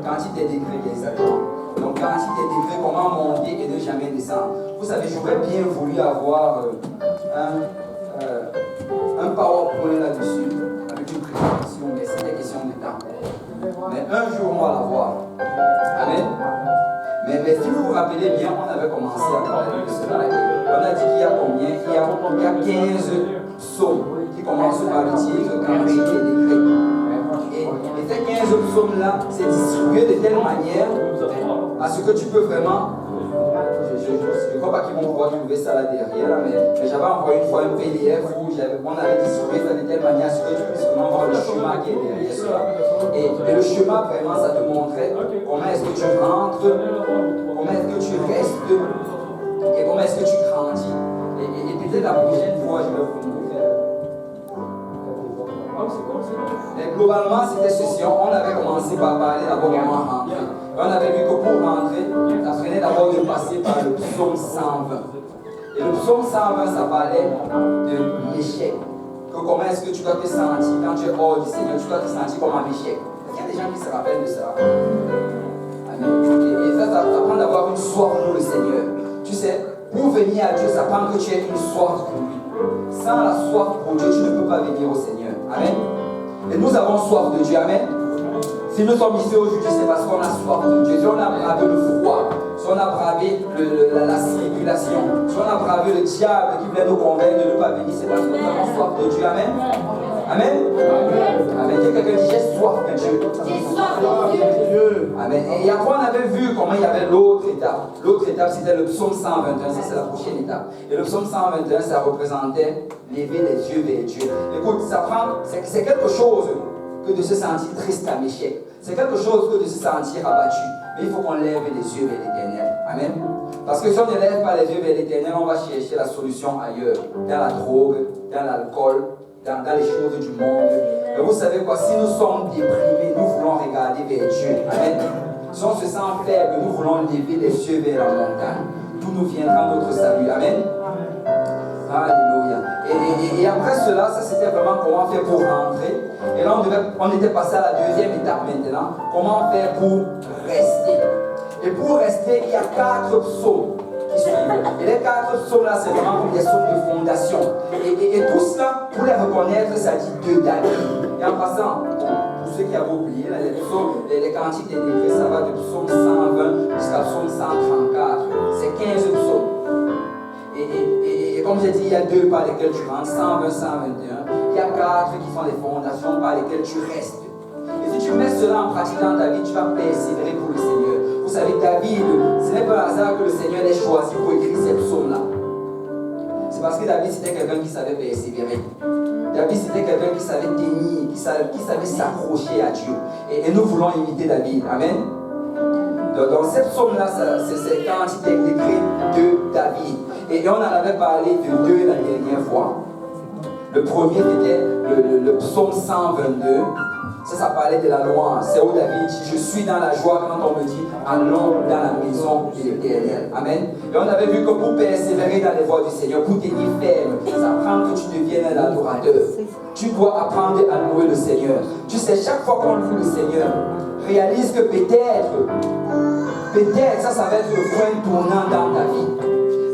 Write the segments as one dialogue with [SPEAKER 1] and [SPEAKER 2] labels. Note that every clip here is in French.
[SPEAKER 1] quantités des degrés, exactement. Donc, quantité des degrés, comment monter et ne jamais descendre. Vous savez, j'aurais bien voulu avoir un PowerPoint là-dessus, avec une présentation, mais c'est des questions de temps. Mais un jour, on va l'avoir. Amen. Mais si vous vous rappelez bien, on avait commencé à parler de cela. On a dit qu'il y a combien? Il y a 15 psaumes qui commencent par le titre quantité des degrés. Et ces 15 psaumes-là, c'est distribué de telle manière à ce que tu peux vraiment. Je ne crois pas qu'ils vont pouvoir trouver ça là derrière, mais j'avais envoyé une fois un PDF où on avait distribué ça de telle manière à ce que tu puisses vraiment voir le chemin qui est derrière cela. Et le chemin, vraiment, ça te montrait comment est-ce que tu rentres, comment est-ce que tu restes, et comment est-ce que tu grandis. Et peut-être la prochaine fois, je vais vous montrer. Mais globalement, c'était ceci. On avait commencé par parler d'abord comment rentrer. On avait vu que pour rentrer, ça prenait d'abord de passer par le psaume 120. Et le psaume 120, ça parlait de l'échec. Que comment est-ce que tu dois te sentir quand tu es hors du Seigneur, tu dois te sentir comme un échec. Est-ce qu'il y a des gens qui se rappellent de ça? Amen. Et ça prend d'avoir une soif pour le Seigneur. Tu sais, pour venir à Dieu, ça prend que tu aies une soif pour lui. Sans la soif pour Dieu, tu ne peux pas venir au Seigneur. Amen. Et nous avons soif de Dieu. Amen. Si nous sommes ici aujourd'hui, c'est parce qu'on a soif de Dieu. Si on a bravé le froid, si on a bravé la circulation, si on a bravé le diable qui voulait nous convaincre de ne pas venir, c'est parce que nous avons soif de Dieu. Amen. Amen. Amen. Quelqu'un dit j'ai soif de Dieu. Amen. Et après, on avait vu comment il y avait l'autre étape. L'autre étape, c'était le psaume 121. Ça, c'est la prochaine étape. Et le psaume 121, ça représentait lever les yeux vers Dieu. Écoute, ça prend, c'est quelque chose que de se sentir triste à Méchec. C'est quelque chose que de se sentir abattu. Mais il faut qu'on lève les yeux vers l'Éternel. Amen. Parce que si on ne lève pas les yeux vers l'Éternel, on va chercher la solution ailleurs. Dans la drogue, dans l'alcool, dans les choses du monde. Mais vous savez quoi, si nous sommes déprimés, nous voulons regarder vers Dieu. Amen. Si on se sent faible, nous voulons lever les yeux vers la montagne. D'où nous viendra notre salut. Amen. Alléluia. Et après cela, ça c'était vraiment comment faire pour rentrer. Et là, on était passé à la deuxième étape maintenant. Comment faire pour rester. Et pour rester, il y a 4 psaumes qui suivent. Et les 4 psaumes là, c'est vraiment des psaumes de fondation. Et tout cela, pour les reconnaître, ça dit de David. Et en passant, pour ceux qui avaient oublié, là, les psaumes, les cantiques des degrés, ça va de psaume 120 jusqu'à psaume 134. C'est 15 psaumes. Et comme j'ai dit, il y a 2 par lesquels tu rentres, 120, 121. Il y a 4 qui sont les fondations par lesquelles tu restes. Et si tu mets cela en pratique dans ta vie, tu vas persévérer pour le Seigneur. Vous savez, David, ce n'est pas un hasard que le Seigneur l'ait choisi pour écrire ces psaumes-là. C'est parce que David, c'était quelqu'un qui savait persévérer. David, c'était quelqu'un qui savait tenir, qui savait s'accrocher à Dieu. Et nous voulons imiter David. Amen. Dans cette psaume-là, c'est quand il est écrit de David. Et on en avait parlé de 2 la dernière fois. Le premier était le psaume 122. Ça parlait de la louange. C'est où David dit, je suis dans la joie quand on me dit, allons dans la maison de l'Éternel. Amen. Et on avait vu que pour persévérer dans les voies du Seigneur, pour tenir ferme, ça prend que tu deviennes un adorateur. Tu dois apprendre à louer le Seigneur. Tu sais, chaque fois qu'on loue le Seigneur, réalise que peut-être, ça va être le point tournant dans ta vie.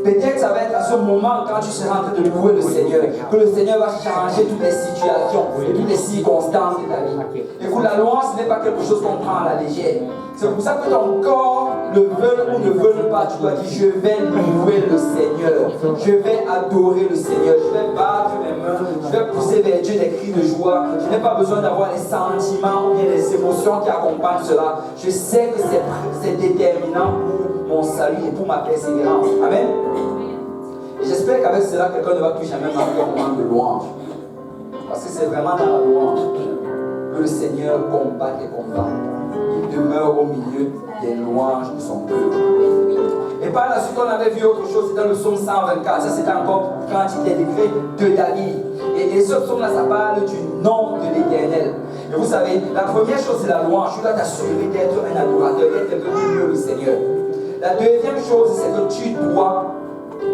[SPEAKER 1] Peut-être ça va être à ce moment quand tu seras en train de louer le Seigneur que le Seigneur va changer toutes les situations et toutes les circonstances de ta vie. Écoute, la louange, ce n'est pas quelque chose qu'on prend à la légère. C'est pour ça que ton corps le veut ou ne veut pas, tu dois dire je vais louer le Seigneur. Je vais adorer le Seigneur. Je vais battre mes mains. Je vais pousser vers Dieu des cris de joie. Je n'ai pas besoin d'avoir les sentiments ou bien les émotions qui accompagnent cela. Je sais que c'est déterminant pour mon salut et pour ma persévérance. Amen. Et j'espère qu'avec cela, quelqu'un ne va plus jamais marquer un moment de louange. Parce que c'est vraiment dans la louange que le Seigneur combat les combats. Il demeure au milieu des louanges de son peuple. Et par la suite, on avait vu autre chose, c'était le psaume 124. Ça, c'était encore quand il était décrit de David. Et ce psaume-là, ça parle du nom de l'Éternel. Et vous savez, la première chose, c'est la louange. Tu dois t'assurer d'être un adorateur, d'être quelqu'un qui loue le Seigneur. La deuxième chose, c'est que tu dois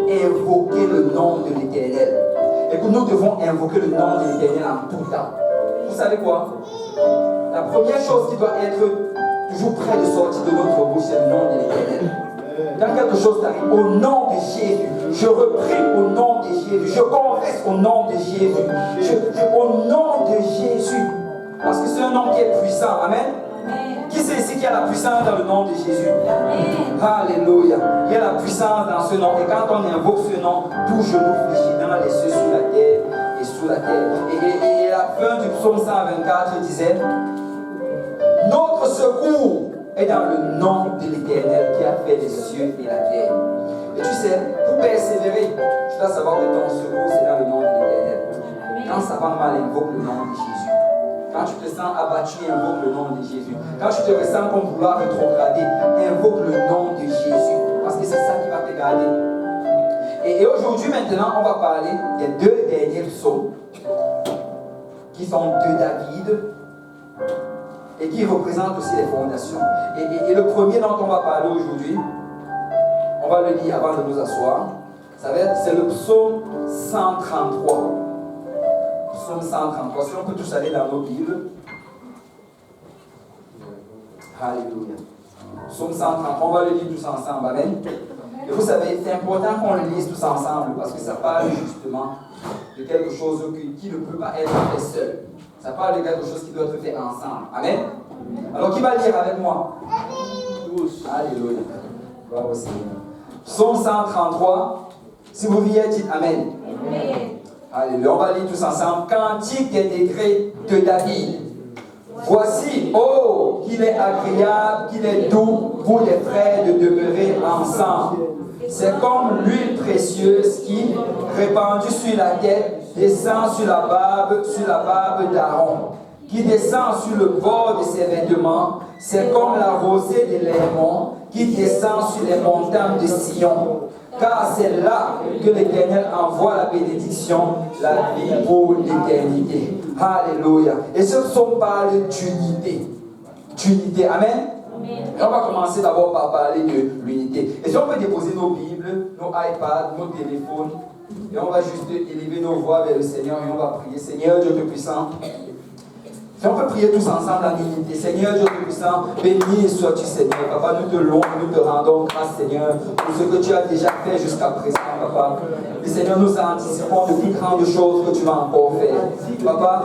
[SPEAKER 1] invoquer le nom de l'Éternel. Et que nous devons invoquer le nom de l'Éternel en tout temps. Vous savez quoi? La première chose qui doit être toujours près de sortir de notre bouche, c'est le nom de l'Éternel. Quand quelque chose t'arrive, au nom de Jésus, je reprie au nom de Jésus, je confesse au nom de Jésus, au nom de Jésus, parce que c'est un nom qui est puissant. Amen. Qui c'est ici qui a la puissance dans le nom de Jésus? Alléluia. Il y a la puissance dans ce nom. Et quand on invoque ce nom, tout genou fléchit dans les cieux, sur la terre et sous la terre. Et la fin du psaume 124 disait: notre secours est dans le nom de l'Éternel qui a fait les cieux et la terre. Et tu sais, pour persévérer, tu dois savoir que ton secours c'est dans le nom de l'Éternel. Quand ça va mal, invoque le nom de Jésus. Quand tu te sens abattu, invoque le nom de Jésus. Quand tu te ressens comme vouloir rétrograder, invoque le nom de Jésus. Parce que c'est ça qui va te garder. Et aujourd'hui, maintenant, on va parler des deux derniers psaumes qui sont de David et qui représentent aussi les fondations. Et le premier dont on va parler aujourd'hui, on va le lire avant de nous asseoir. C'est le psaume 133. Psaume 133. Si on peut tous aller dans nos Bibles. Alléluia. Psaume 133. On va le lire tous ensemble. Amen. Et vous savez, c'est important qu'on le lise tous ensemble parce que ça parle justement de quelque chose qui ne peut pas être fait seul. Ça parle de quelque chose qui doit être fait ensemble. Amen. Alors, qui va lire avec moi? Tous. Alléluia. Gloire au Seigneur. Psaume 133. Si vous vivez, dites Amen. Amen. Alléluia. On va lire tous ensemble. Cantique des décrets de David. Voici, oh, qu'il est agréable, qu'il est doux pour les frères de demeurer ensemble. C'est comme l'huile précieuse qui, répandue sur la tête, descend sur la barbe d'Aaron, qui descend sur le bord de ses vêtements. C'est comme la rosée de l'Hermon qui descend sur les montagnes de Sion. Car c'est là que l'Éternel envoie la bénédiction, la vie pour l'éternité. Alléluia. Et ce psaume parle d'unité. D'unité. Amen. Et on va commencer d'abord par parler de l'unité. Et si on peut déposer nos Bibles, nos iPads, nos téléphones, et on va juste élever nos voix vers le Seigneur et on va prier. Seigneur Dieu Tout-Puissant, si on peut prier tous ensemble en unité. Seigneur Dieu Tout-Puissant, béni sois-tu Seigneur. Papa, nous te louons, nous te rendons grâce Seigneur pour ce que tu as déjà fait jusqu'à présent, Papa. Et Seigneur, nous anticipons de plus grandes choses que tu vas encore faire. Papa,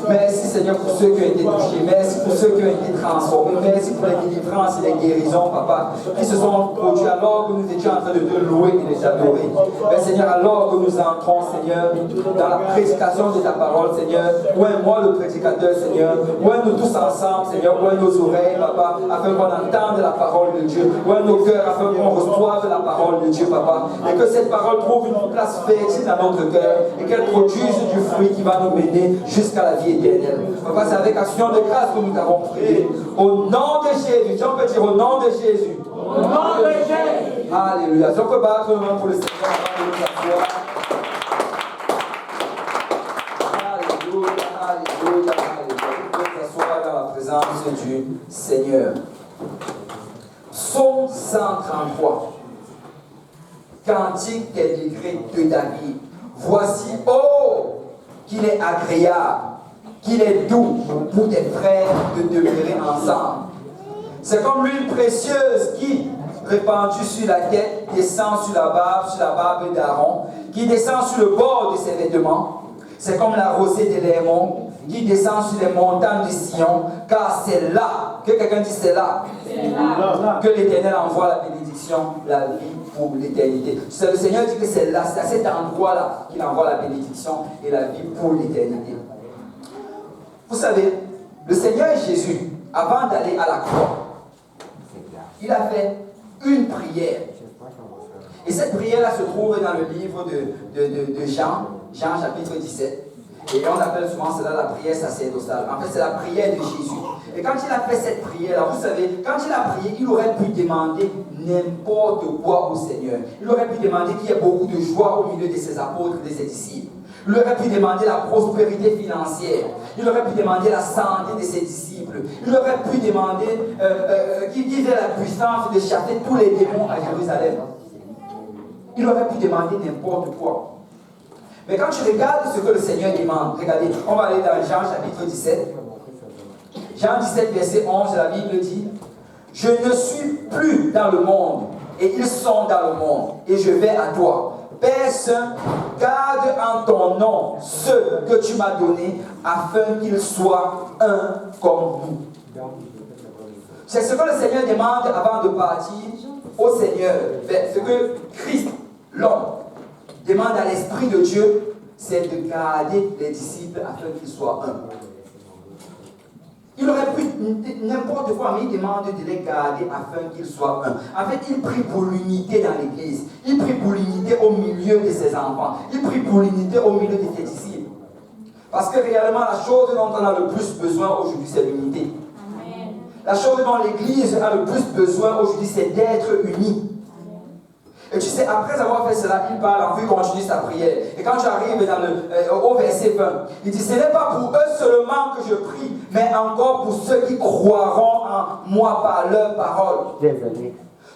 [SPEAKER 1] merci Seigneur pour ceux qui ont été touchés. Merci pour ceux qui ont été transformés. Merci pour les délivrances et les guérisons, Papa, qui se sont produits alors que nous étions en train de te louer et de t'adorer. Mais Seigneur, alors que nous entrons, Seigneur, dans la prédication de ta parole, Seigneur, ouvre-moi le prédicateur, Seigneur. Ouvre nous tous ensemble, Seigneur. Ouvre nos oreilles, Papa, afin qu'on entende la parole de Dieu. Ouvre nos cœurs afin qu'on reçoive la parole de Dieu, Papa. Et que cette parole trouve une place fertile dans notre cœur et qu'elle produise du fruit qui va nous mener jusqu'à la vie éternelle. Papa, c'est avec action de grâce que nous t'avons prié. Au nom de Jésus. Si on peut dire au nom de Jésus. Au nom de Jésus. Alléluia. Si on peut battre le nom pour le Seigneur avant de nous asseoir. Alléluia, alléluia, alléluia. Vous pouvez s'asseoir dans la présence du Seigneur. Psaume 133. Cantique des décrets de David. Voici, oh, qu'il est agréable, qu'il est doux pour des frères de demeurer ensemble. C'est comme l'huile précieuse qui, répandue sur la tête, descend sur la barbe d'Aaron, qui descend sur le bord de ses vêtements. C'est comme la rosée de l'Hermon qui descend sur les montagnes de Sion, car c'est là, que quelqu'un dit c'est là, que l'Éternel envoie la bénédiction, la vie pour l'éternité. Le Seigneur dit que c'est là, c'est à cet endroit-là qu'il envoie la bénédiction et la vie pour l'éternité. Vous savez, le Seigneur Jésus, avant d'aller à la croix, il a fait une prière. Et cette prière-là se trouve dans le livre de Jean chapitre 17. Et on appelle souvent cela la prière sacerdotale. En fait, c'est la prière de Jésus. Et quand il a fait cette prière-là, vous savez, quand il a prié, il aurait pu demander n'importe quoi au Seigneur. Il aurait pu demander qu'il y ait beaucoup de joie au milieu de ses apôtres et de ses disciples. Il aurait pu demander la prospérité financière. Il aurait pu demander la santé de ses disciples. Il aurait pu demander qu'il ait la puissance de chasser tous les démons à Jérusalem. Il aurait pu demander n'importe quoi. Mais quand tu regardes ce que le Seigneur demande, regardez, on va aller dans Jean chapitre 17. Jean 17, verset 11, la Bible dit, « Je ne suis plus dans le monde, et ils sont dans le monde, et je vais à toi. Père Saint, garde en ton nom ceux que tu m'as donnés, afin qu'ils soient un comme nous. » C'est ce que le Seigneur demande avant de partir au Seigneur. Ce que Christ, l'homme, demande à l'Esprit de Dieu, c'est de garder les disciples afin qu'ils soient un. Il aurait pu n'importe quoi, mais il demande de les garder afin qu'ils soient un. En fait, il prie pour l'unité dans l'Église. Il prie pour l'unité au milieu de ses enfants. Il prie pour l'unité au milieu de ses disciples. Parce que réellement, la chose dont on a le plus besoin aujourd'hui, c'est l'unité. La chose dont l'Église a le plus besoin aujourd'hui, c'est d'être unis. Et tu sais, après avoir fait cela, il parle, en vue continue sa prière. Et quand tu arrives au verset 20, il dit, ce n'est pas pour eux seulement que je prie, mais encore pour ceux qui croiront en moi par leur parole.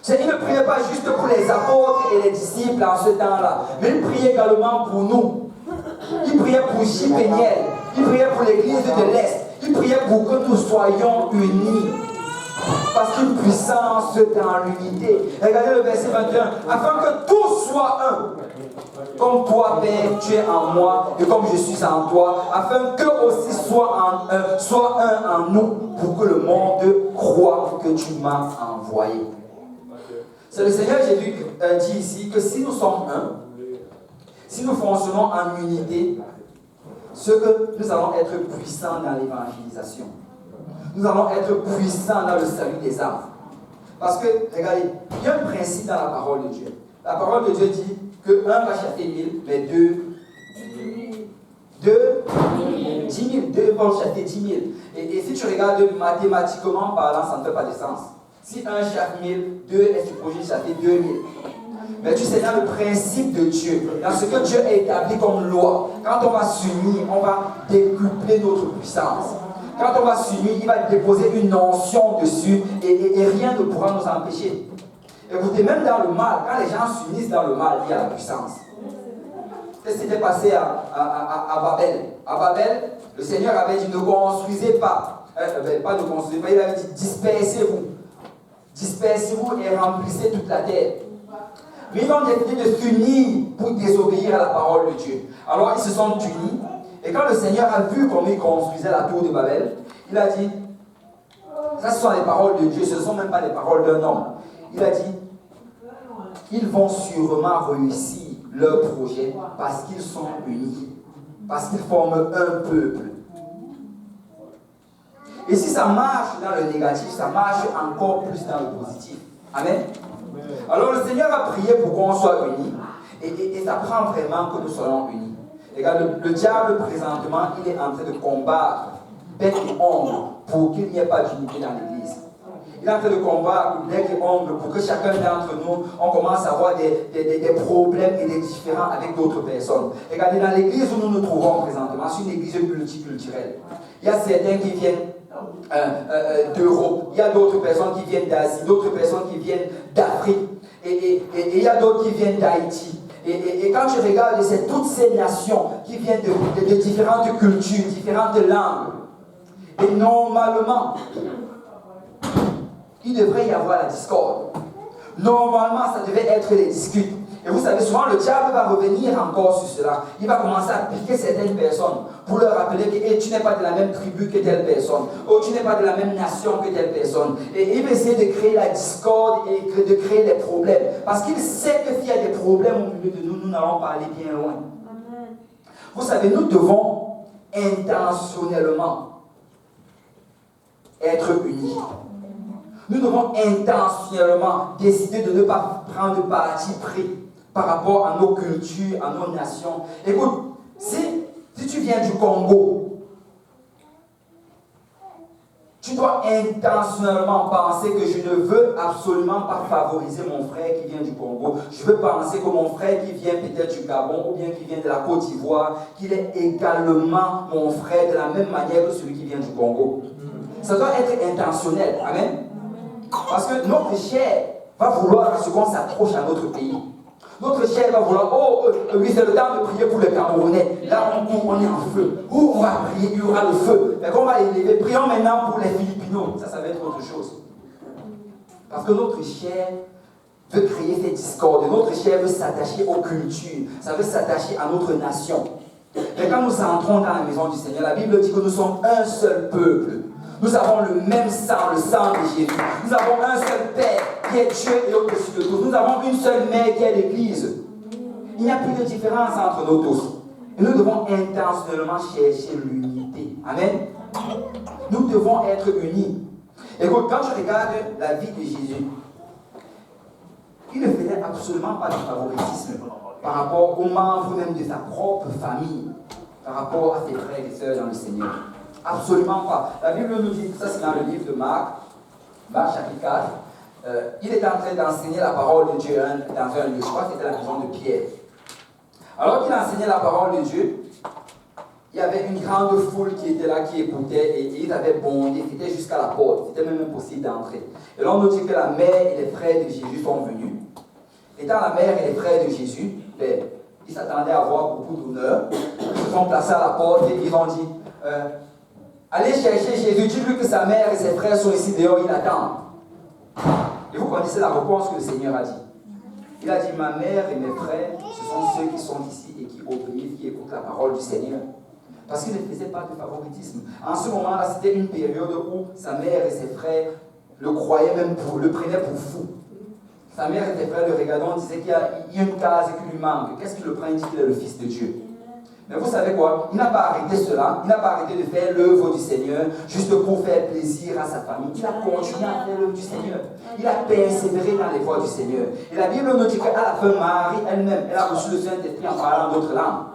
[SPEAKER 1] C'est qu'il ne priait pas juste pour les apôtres et les disciples en ce temps-là, mais il priait également pour nous. Il priait pour J. Péniel, il priait pour l'Église de l'Est, il priait pour que nous soyons unis. Parce qu'une puissance dans l'unité. Regardez le verset 21. Afin que tous soient un. Comme toi, Père, tu es en moi et comme je suis en toi. Afin qu'eux aussi soient un en nous pour que le monde croie que tu m'as envoyé. C'est le Seigneur Jésus dit ici que si nous sommes un, si nous fonctionnons en unité, ce que nous allons être puissants dans l'évangélisation. Nous allons être puissants dans le salut des âmes. Parce que, regardez, il y a un principe dans la parole de Dieu. La parole de Dieu dit que un va chasser 1000, mais deux 10 000. Deux vont chasser 10 000. Et si tu regardes mathématiquement parlant, ça ne fait pas de sens. Si un chasse 1000, deux est supposé chasser 2000. Mais tu sais, dans le principe de Dieu, dans ce que Dieu a établi comme loi, quand on va s'unir, on va décupler notre puissance. Quand on va s'unir, il va déposer une onction dessus et rien ne pourra nous empêcher. Écoutez, même dans le mal, quand les gens s'unissent dans le mal, il y a la puissance. Qu'est-ce qui s'était passé à Babel? À Babel, le Seigneur avait dit ne construisez pas. Pas ne construisez pas, il avait dit dispersez-vous. Dispersez-vous et remplissez toute la terre. Mais ils ont décidé de s'unir pour désobéir à la parole de Dieu. Alors ils se sont unis. Et quand le Seigneur a vu comment il construisait la tour de Babel, il a dit, ça ce sont les paroles de Dieu, ce ne sont même pas les paroles d'un homme. Il a dit, ils vont sûrement réussir leur projet parce qu'ils sont unis, parce qu'ils forment un peuple. Et si ça marche dans le négatif, ça marche encore plus dans le positif. Amen. Alors le Seigneur a prié pour qu'on soit unis, et ça prend vraiment que nous soyons unis. Regarde, le diable présentement, il est en train de combattre bec et ongle pour qu'il n'y ait pas d'unité dans l'Église. Il est en train de combattre bec et ongle pour que chacun d'entre nous, on commence à avoir des problèmes et des différends avec d'autres personnes. Regardez, dans l'Église où nous nous trouvons présentement, c'est une église multiculturelle. Il y a certains qui viennent d'Europe, il y a d'autres personnes qui viennent d'Asie, d'autres personnes qui viennent d'Afrique, et il y a d'autres qui viennent d'Haïti. Et quand je regarde, c'est toutes ces nations qui viennent de différentes cultures, différentes langues. Et normalement, il devrait y avoir la discorde. Normalement, ça devait être les disputes. Et vous savez, souvent, le diable va revenir encore sur cela. Il va commencer à piquer certaines personnes pour leur rappeler que hey, tu n'es pas de la même tribu que telle personne. Ou tu n'es pas de la même nation que telle personne. Et il va essayer de créer la discorde et de créer des problèmes. Parce qu'il sait que s'il y a des problèmes au milieu de nous, nous n'allons pas aller bien loin. Amen. Vous savez, nous devons intentionnellement être unis. Nous devons intentionnellement décider de ne pas prendre parti pris par rapport à nos cultures, à nos nations. Écoute, si tu viens du Congo, tu dois intentionnellement penser que je ne veux absolument pas favoriser mon frère qui vient du Congo. Je veux penser que mon frère qui vient peut-être du Gabon ou bien qui vient de la Côte d'Ivoire, qu'il est également mon frère de la même manière que celui qui vient du Congo. Ça doit être intentionnel. Amen. Parce que notre chair va vouloir à ce qu'on s'accroche à notre pays. Notre chair va vouloir, oui, c'est le temps de prier pour les Camerounais. Là, on est en feu. Où on va prier, il y aura le feu. Mais qu'on va élever, prions maintenant pour les Philippinos. Ça va être autre chose. Parce que notre chair veut créer ces discordes. Notre chair veut s'attacher aux cultures. Ça veut s'attacher à notre nation. Mais quand nous entrons dans la maison du Seigneur, la Bible dit que nous sommes un seul peuple. Nous avons le même sang, le sang de Jésus. Nous avons un seul Père qui est Dieu et au-dessus de tous. Nous avons une seule mère qui est l'Église. Il n'y a plus de différence entre nous tous. Et nous devons intentionnellement chercher l'unité. Amen. Nous devons être unis. Écoute, quand je regarde la vie de Jésus, il ne faisait absolument pas de favoritisme par rapport aux membres même de sa propre famille, par rapport à ses frères et sœurs dans le Seigneur. Absolument pas. La Bible nous dit, ça c'est dans le livre de Marc, Marc chapitre 4, il était en train d'enseigner la parole de Dieu dans un lieu, je crois que c'était la maison de Pierre. Alors qu'il enseignait la parole de Dieu, il y avait une grande foule qui était là, qui écoutait, et ils avaient bondé, c'était jusqu'à la porte, c'était même impossible d'entrer. Et là on nous dit que la mère et les frères de Jésus sont venus. Étant la mère et les frères de Jésus, ils s'attendaient à avoir beaucoup d'honneur. Ils se sont placés à la porte et ils ont dit, allez chercher Jésus, dites-lui que sa mère et ses frères sont ici dehors, il attend. Et vous connaissez la réponse que le Seigneur a dit. Il a dit, ma mère et mes frères, ce sont ceux qui sont ici et qui obéissent, qui écoutent la parole du Seigneur. Parce qu'il ne faisait pas de favoritisme. En ce moment-là, c'était une période où sa mère et ses frères le croyaient même le prenaient pour fou. Sa mère et ses frères le regardaient, on disait qu'il y a une case qui lui manque. Qu'est-ce qu'il le prend? Il dit qu'il est le Fils de Dieu. Mais vous savez quoi? Il n'a pas arrêté cela. Il n'a pas arrêté de faire l'œuvre du Seigneur juste pour faire plaisir à sa famille. Il a continué à faire l'œuvre du Seigneur. Il a persévéré dans les voies du Seigneur. Et la Bible nous dit qu'à la fin, Marie elle-même, elle a reçu le Saint-Esprit en parlant d'autres langues.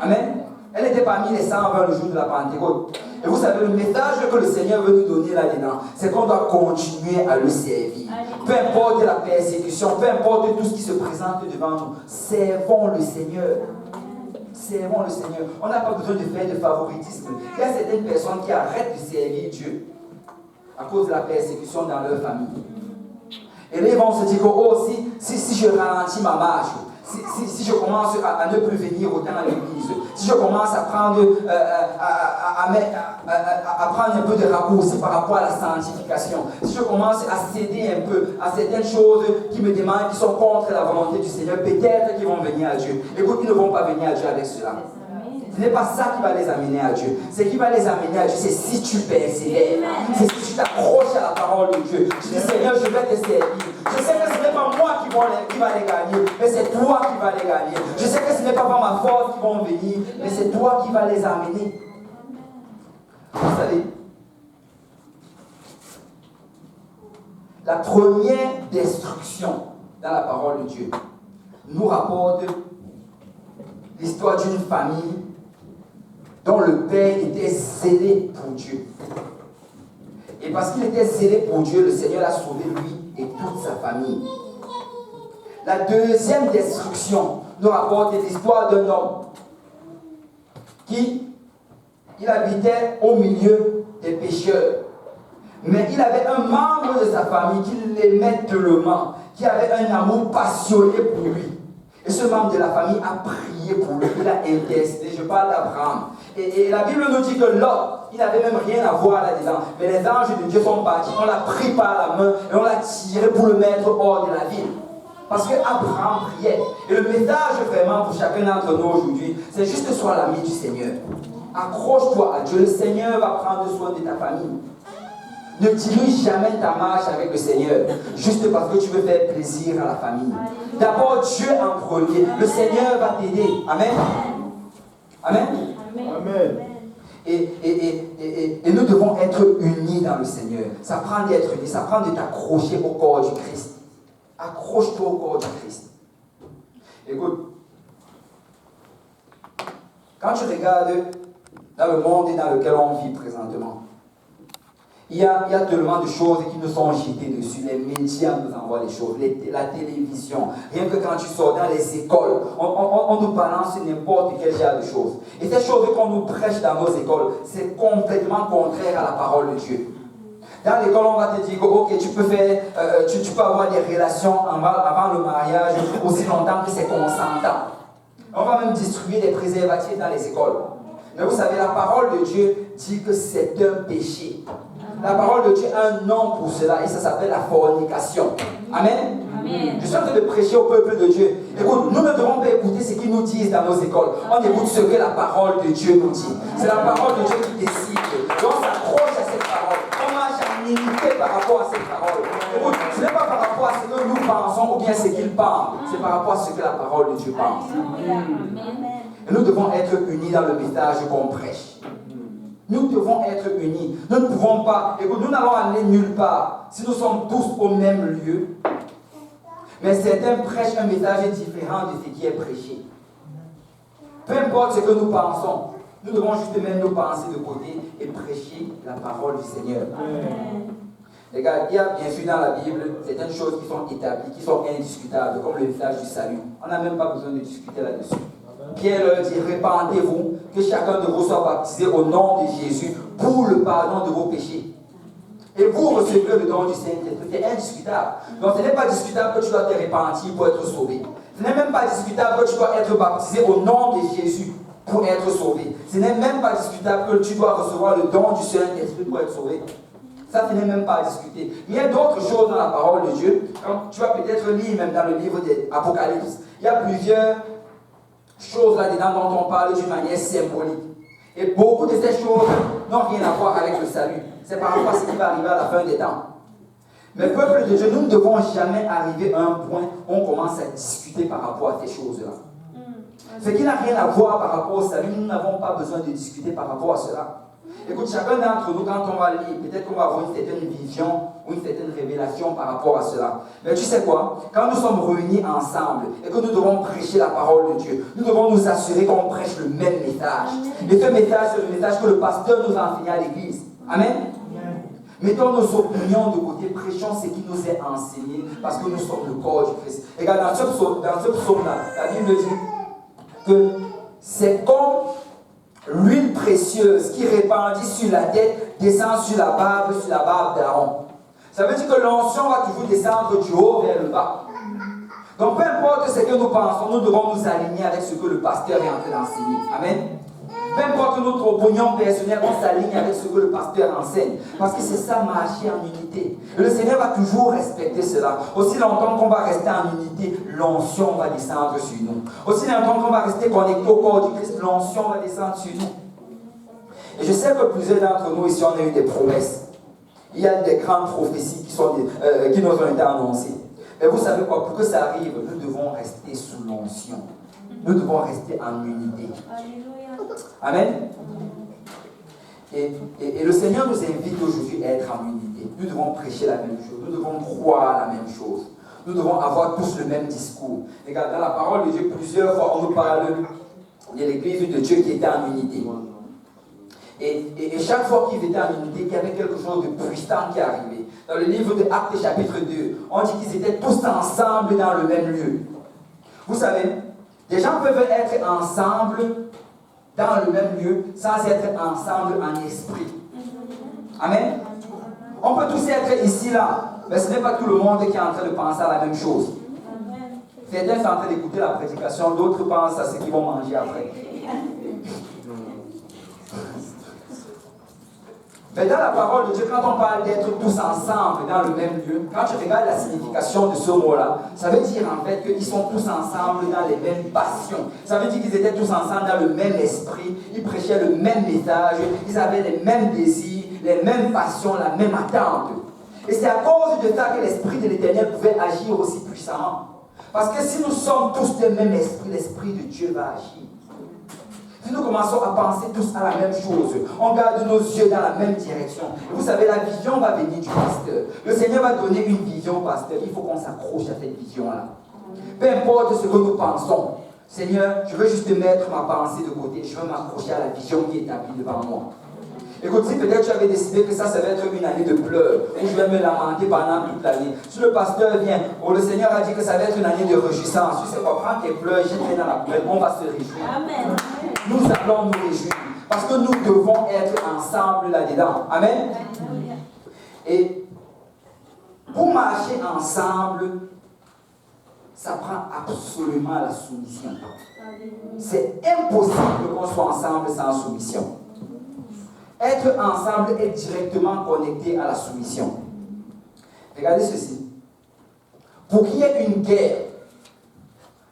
[SPEAKER 1] Amen. Elle était parmi les 120 le jour de la Pentecôte. Et vous savez, le message que le Seigneur veut nous donner là-dedans, c'est qu'on doit continuer à le servir. Peu importe la persécution, peu importe tout ce qui se présente devant nous, servons le Seigneur. Servons le Seigneur. On n'a pas besoin de faire de favoritisme. Il y a certaines personnes qui arrêtent de servir Dieu à cause de la persécution dans leur famille. Et là, ils vont se dire que, oh, si je ralentis ma marche, si je commence à ne plus venir autant à l'église, si je commence à prendre, à prendre un peu de raccourci par rapport à la sanctification, si je commence à céder un peu à certaines choses qui me demandent, qui sont contre la volonté du Seigneur, peut-être qu'ils vont venir à Dieu. Écoute, ils ne vont pas venir à Dieu avec cela. Ce n'est pas ça qui va les amener à Dieu. Ce qui va les amener à Dieu, c'est si tu persévères. C'est si tu t'accroches à la parole de Dieu. Tu dis, Seigneur, je vais te servir. Je sais que ce n'est pas moi qui va les gagner, mais c'est toi qui vas les gagner. Je sais que ce n'est pas par ma force qu'ils vont venir, mais c'est toi qui vas les amener. Vous savez, la première destruction dans la parole de Dieu nous rapporte l'histoire d'une famille dont le père était zélé pour Dieu. Et parce qu'il était zélé pour Dieu, le Seigneur l'a sauvé lui et toute sa famille. La deuxième destruction nous rapporte l'histoire d'un homme qui habitait au milieu des pécheurs. Mais il avait un membre de sa famille qui l'aimait tellement, qui avait un amour passionné pour lui. Et ce membre de la famille a prié pour lui, il a intercédé. Je parle d'Abraham. Et la Bible nous dit que Lot, il n'avait même rien à voir là-dedans. Mais les anges de Dieu sont partis, on l'a pris par la main et on l'a tiré pour le mettre hors de la ville. Parce qu'Abraham priait. Et le message vraiment pour chacun d'entre nous aujourd'hui, c'est juste sois l'ami du Seigneur. Accroche-toi à Dieu. Le Seigneur va prendre soin de ta famille. Ne dilue jamais ta marche avec le Seigneur, juste parce que tu veux faire plaisir à la famille. D'abord Dieu en premier. Le Seigneur va t'aider. Amen. Amen.
[SPEAKER 2] Amen.
[SPEAKER 1] Et nous devons être unis dans le Seigneur. Ça prend d'être unis, ça prend de t'accrocher au corps du Christ. Accroche-toi au corps du Christ. Écoute, quand tu regardes dans le monde dans lequel on vit présentement, il y a tellement de choses qui nous sont jetées dessus. Les médias nous envoient des choses, la télévision. Rien que quand tu sors dans les écoles, on nous balance n'importe quel genre de choses. Et ces choses qu'on nous prêche dans nos écoles, c'est complètement contraire à la parole de Dieu. Dans l'école, on va te dire que ok, tu peux faire, tu peux avoir des relations avant le mariage aussi longtemps que c'est consentant. On va même distribuer des préservatifs dans les écoles. Mais vous savez, la parole de Dieu dit que c'est un péché. La parole de Dieu a un nom pour cela et ça s'appelle la fornication. Amen. Amen. Je suis en train de prêcher au peuple de Dieu. Écoute, nous ne devons pas écouter ce qu'ils nous disent dans nos écoles. On écoute ce que la parole de Dieu nous dit. C'est la parole de Dieu qui décide. Donc on s'accroche à cette parole. On marche en unité par rapport à cette parole. Écoute, ce n'est pas par rapport à ce que nous pensons ou bien ce qu'ils pensent. C'est par rapport à ce que la parole de Dieu pense. Et nous devons être unis dans le message qu'on prêche. Nous devons être unis. Nous ne pouvons pas, écoute, nous n'allons aller nulle part si nous sommes tous au même lieu. Mais certains prêchent un message différent de ce qui est prêché. Peu importe ce que nous pensons, nous devons juste mettre nos pensées de côté et prêcher la parole du Seigneur. Les gars, il y a bien sûr dans la Bible certaines choses qui sont établies, qui sont indiscutables, comme le message du salut. On n'a même pas besoin de discuter là-dessus. Pierre leur dit, répandez-vous, que chacun de vous soit baptisé au nom de Jésus pour le pardon de vos péchés. Et vous recevrez le don du Saint-Esprit. C'est indiscutable. Donc ce n'est pas discutable que tu dois te repentir pour être sauvé. Ce n'est même pas discutable que tu dois être baptisé au nom de Jésus pour être sauvé. Ce n'est même pas discutable que tu dois recevoir le don du Saint-Esprit pour être sauvé. Ça, ce n'est même pas à discuter. Mais il y a d'autres choses dans la parole de Dieu. Quand tu vas peut-être lire même dans le livre de l'Apocalypse. Il y a plusieurs choses là-dedans dont on parle d'une manière symbolique. Et beaucoup de ces choses n'ont rien à voir avec le salut. C'est par rapport à ce qui va arriver à la fin des temps. Mais peuple de Dieu, nous ne devons jamais arriver à un point où on commence à discuter par rapport à ces choses-là. Ce qui n'a rien à voir par rapport au salut, nous n'avons pas besoin de discuter par rapport à cela. Écoute, chacun d'entre nous, quand on va lire, peut-être qu'on va avoir une certaine vision ou une certaine révélation par rapport à cela. Mais tu sais quoi? Quand nous sommes réunis ensemble et que nous devons prêcher la parole de Dieu, nous devons nous assurer qu'on prêche le même message. Et ce message, c'est le message que le pasteur nous a enseigné à l'église. Amen? Mettons nos opinions de côté, prêchons ce qui nous est enseigné parce que nous sommes le corps du Christ. Et regarde, dans ce psaume-là, la Bible dit que c'est comme l'huile précieuse qui répandit sur la tête descend sur la barbe d'Aaron. Ça veut dire que l'onction va toujours descendre du haut vers le bas. Donc peu importe ce que nous pensons, nous devons nous aligner avec ce que le pasteur est en train d'enseigner. Amen. Peu importe notre opinion personnelle, on s'aligne avec ce que le pasteur enseigne. Parce que c'est ça, marcher en unité. Et le Seigneur va toujours respecter cela. Aussi longtemps qu'on va rester en unité, l'onction va descendre sur nous. Aussi longtemps qu'on va rester connecté au corps du Christ, l'onction va descendre sur nous. Et je sais que plusieurs d'entre nous ici, on a eu des promesses. Il y a des grandes prophéties qui nous ont été annoncées. Mais vous savez quoi, pour que ça arrive, nous devons rester sous l'onction. Nous devons rester en unité. Amen. Et le Seigneur nous invite aujourd'hui à être en unité. Nous devons prêcher la même chose. Nous devons croire la même chose. Nous devons avoir tous le même discours. Regarde, dans la parole de Dieu, plusieurs fois, on nous parle de l'église de Dieu qui était en unité. Et chaque fois qu'ils étaient en unité, il y avait quelque chose de puissant qui arrivait. Dans le livre de Actes chapitre 2, on dit qu'ils étaient tous ensemble dans le même lieu. Vous savez, des gens peuvent être ensemble dans le même lieu sans être ensemble en esprit. Amen. On peut tous être ici, là, mais ce n'est pas tout le monde qui est en train de penser à la même chose. Certains sont en train d'écouter la prédication, d'autres pensent à ce qu'ils vont manger après. Mais dans la parole de Dieu, quand on parle d'être tous ensemble dans le même lieu, quand tu regardes la signification de ce mot-là, ça veut dire en fait qu'ils sont tous ensemble dans les mêmes passions. Ça veut dire qu'ils étaient tous ensemble dans le même esprit, ils prêchaient le même message, ils avaient les mêmes désirs, les mêmes passions, la même attente. Et c'est à cause de ça que l'Esprit de l'Éternel pouvait agir aussi puissamment. Parce que si nous sommes tous du même esprit, l'Esprit de Dieu va agir. Si nous commençons à penser tous à la même chose, on garde nos yeux dans la même direction. Vous savez, la vision va venir du pasteur. Le Seigneur va donner une vision au pasteur. Il faut qu'on s'accroche à cette vision-là. Peu importe ce que nous pensons. Seigneur, je veux juste mettre ma pensée de côté. Je veux m'accrocher à la vision qui est établie devant moi. Écoute, si peut-être tu avais décidé que ça va être une année de pleurs, où je vais me lamenter pendant toute l'année. Si le pasteur vient, ou le Seigneur a dit que ça va être une année de réjouissance, tu sais quoi, prends tes pleurs, jette-les dans la poubelle, on va se réjouir. Amen. Nous allons nous réjouir, parce que nous devons être ensemble là-dedans. Amen. Et pour marcher ensemble, ça prend absolument la soumission. C'est impossible qu'on soit ensemble sans soumission. Être ensemble est directement connecté à la soumission. Regardez ceci. Pour qu'il y ait une guerre,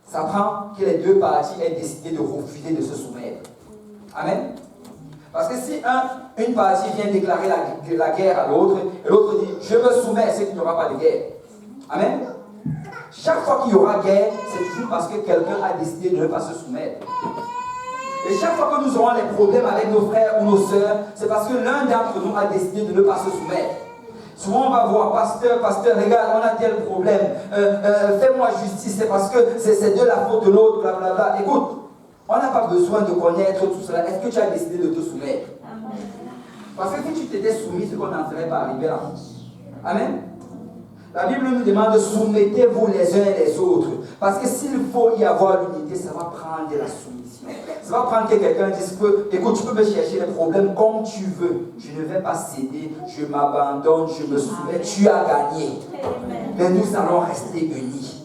[SPEAKER 1] ça prend que les deux parties aient décidé de refuser de se soumettre. Amen. Parce que si une partie vient déclarer la guerre à l'autre, et l'autre dit « je me soumets », c'est qu'il n'y aura pas de guerre. Amen. Chaque fois qu'il y aura guerre, c'est toujours parce que quelqu'un a décidé de ne pas se soumettre. Et chaque fois que nous aurons des problèmes avec nos frères ou nos sœurs, c'est parce que l'un d'entre nous a décidé de ne pas se soumettre. Souvent on va voir, pasteur, regarde, on a tel problème, fais-moi justice, c'est parce que c'est de la faute de l'autre, blablabla. Écoute, on n'a pas besoin de connaître tout cela. Est-ce que tu as décidé de te soumettre? Parce que si tu t'étais soumis, c'est qu'on n'en serait pas arrivé là. Amen. La Bible nous demande, soumettez-vous les uns et les autres. Parce que s'il faut y avoir l'unité, ça va prendre de la soumission. Ça va prendre que quelqu'un dise que, écoute, tu peux me chercher les problèmes comme tu veux. Je ne vais pas céder, je m'abandonne, je me soumets. Tu as gagné. Mais nous allons rester unis.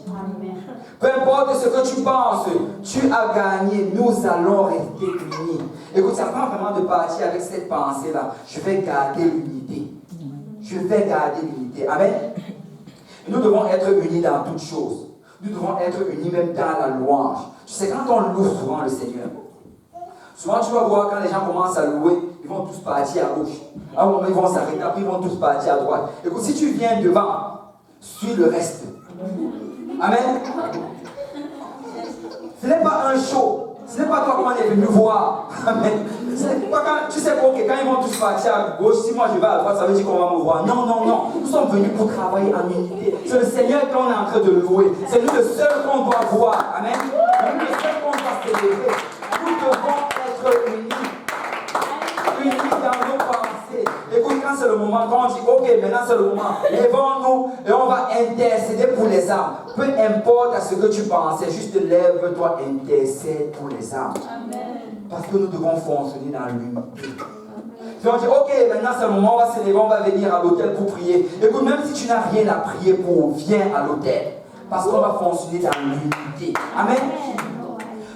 [SPEAKER 1] Peu importe ce que tu penses, tu as gagné. Nous allons rester unis. Écoute, ça prend vraiment de partir avec cette pensée-là. Je vais garder l'unité. Je vais garder l'unité. Amen. Nous devons être unis dans toutes choses. Nous devons être unis même dans la louange. Tu sais, quand on loue souvent le Seigneur, souvent tu vas voir quand les gens commencent à louer, ils vont tous partir à gauche. À un moment, ils vont s'arrêter, après ils vont tous partir à droite. Écoute, si tu viens devant, suis le reste. Amen. Ce n'est pas un show. Ce n'est pas toi qu'on est venu voir. Amen. Tu sais quoi, quand ils vont tous partir à gauche, si moi je vais à droite, ça veut dire qu'on va me voir. Non, non, non. Nous sommes venus pour travailler en unité. C'est le Seigneur qu'on est en train de louer. C'est lui le seul qu'on doit voir. Amen. C'est lui le seul qu'on doit célébrer. Nous devons être unis. Unis dans nos pensées. Écoute, quand c'est le moment, quand on dit, ok, maintenant c'est le moment, lèvons-nous et on va intercéder pour les âmes. Peu importe à ce que tu pensais, juste lève-toi, intercède pour les âmes. Amen. Parce que nous devons fonctionner dans l'unité. Puis on dit, ok, maintenant c'est le moment, on va se lever, on va venir à l'autel pour prier. Écoute, même si tu n'as rien à prier pour, viens à l'autel. Parce qu'on va fonctionner dans l'unité. Amen.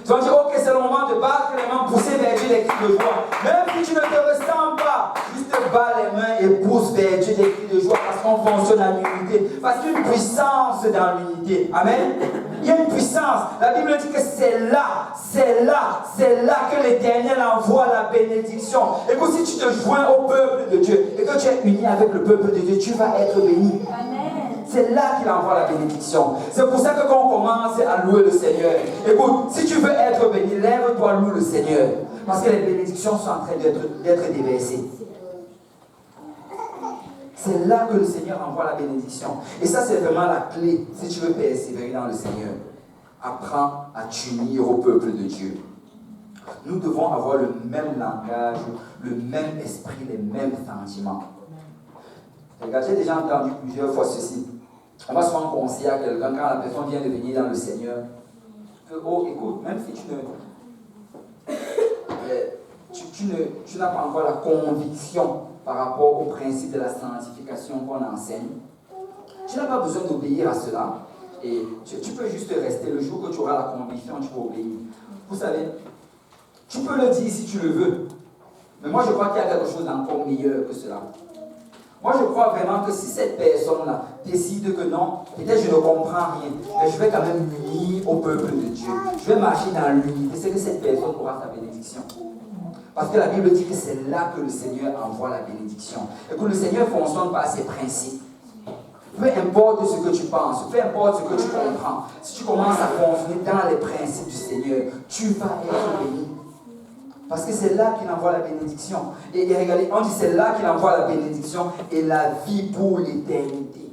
[SPEAKER 1] Tu vas dire, ok, c'est le moment de battre les mains, pousser vers Dieu des cris de joie. Même si tu ne te ressens pas, juste bats les mains et pousse vers Dieu des cris de joie parce qu'on fonctionne en unité. Parce qu'il y a une puissance dans l'unité. Amen. Il y a une puissance. La Bible dit que c'est là que l'Éternel envoie la bénédiction. Écoute, si tu te joins au peuple de Dieu et que tu es uni avec le peuple de Dieu, tu vas être béni. Amen. C'est là qu'il envoie la bénédiction. C'est pour ça que quand on commence à louer le Seigneur, écoute, si tu veux être béni, lève-toi, loue le Seigneur. Parce que les bénédictions sont en train d'être déversées. C'est là que le Seigneur envoie la bénédiction. Et ça, c'est vraiment la clé si tu veux persévérer dans le Seigneur. Apprends à t'unir au peuple de Dieu. Nous devons avoir le même langage, le même esprit, les mêmes sentiments. Regarde, j'ai déjà entendu plusieurs fois ceci. On va souvent conseiller à quelqu'un quand la personne vient de venir dans le Seigneur que, oh, écoute, même si tu n'as pas encore la conviction par rapport au principe de la sanctification qu'on enseigne, tu n'as pas besoin d'obéir à cela. Et tu peux juste rester. Le jour que tu auras la conviction, tu vas obéir. Vous savez, tu peux le dire si tu le veux. Mais moi, je crois qu'il y a quelque chose d'encore meilleur que cela. Moi, je crois vraiment que si cette personne-là décide que non, peut-être je ne comprends rien, mais je vais quand même m'unir au peuple de Dieu. Je vais marcher dans l'unité. C'est que cette personne aura sa bénédiction. Parce que la Bible dit que c'est là que le Seigneur envoie la bénédiction. Et que le Seigneur fonctionne par ses principes. Peu importe ce que tu penses, peu importe ce que tu comprends, si tu commences à fonctionner dans les principes du Seigneur, tu vas être béni. Parce que c'est là qu'il envoie la bénédiction. Et regardez, on dit c'est là qu'il envoie la bénédiction et la vie pour l'éternité.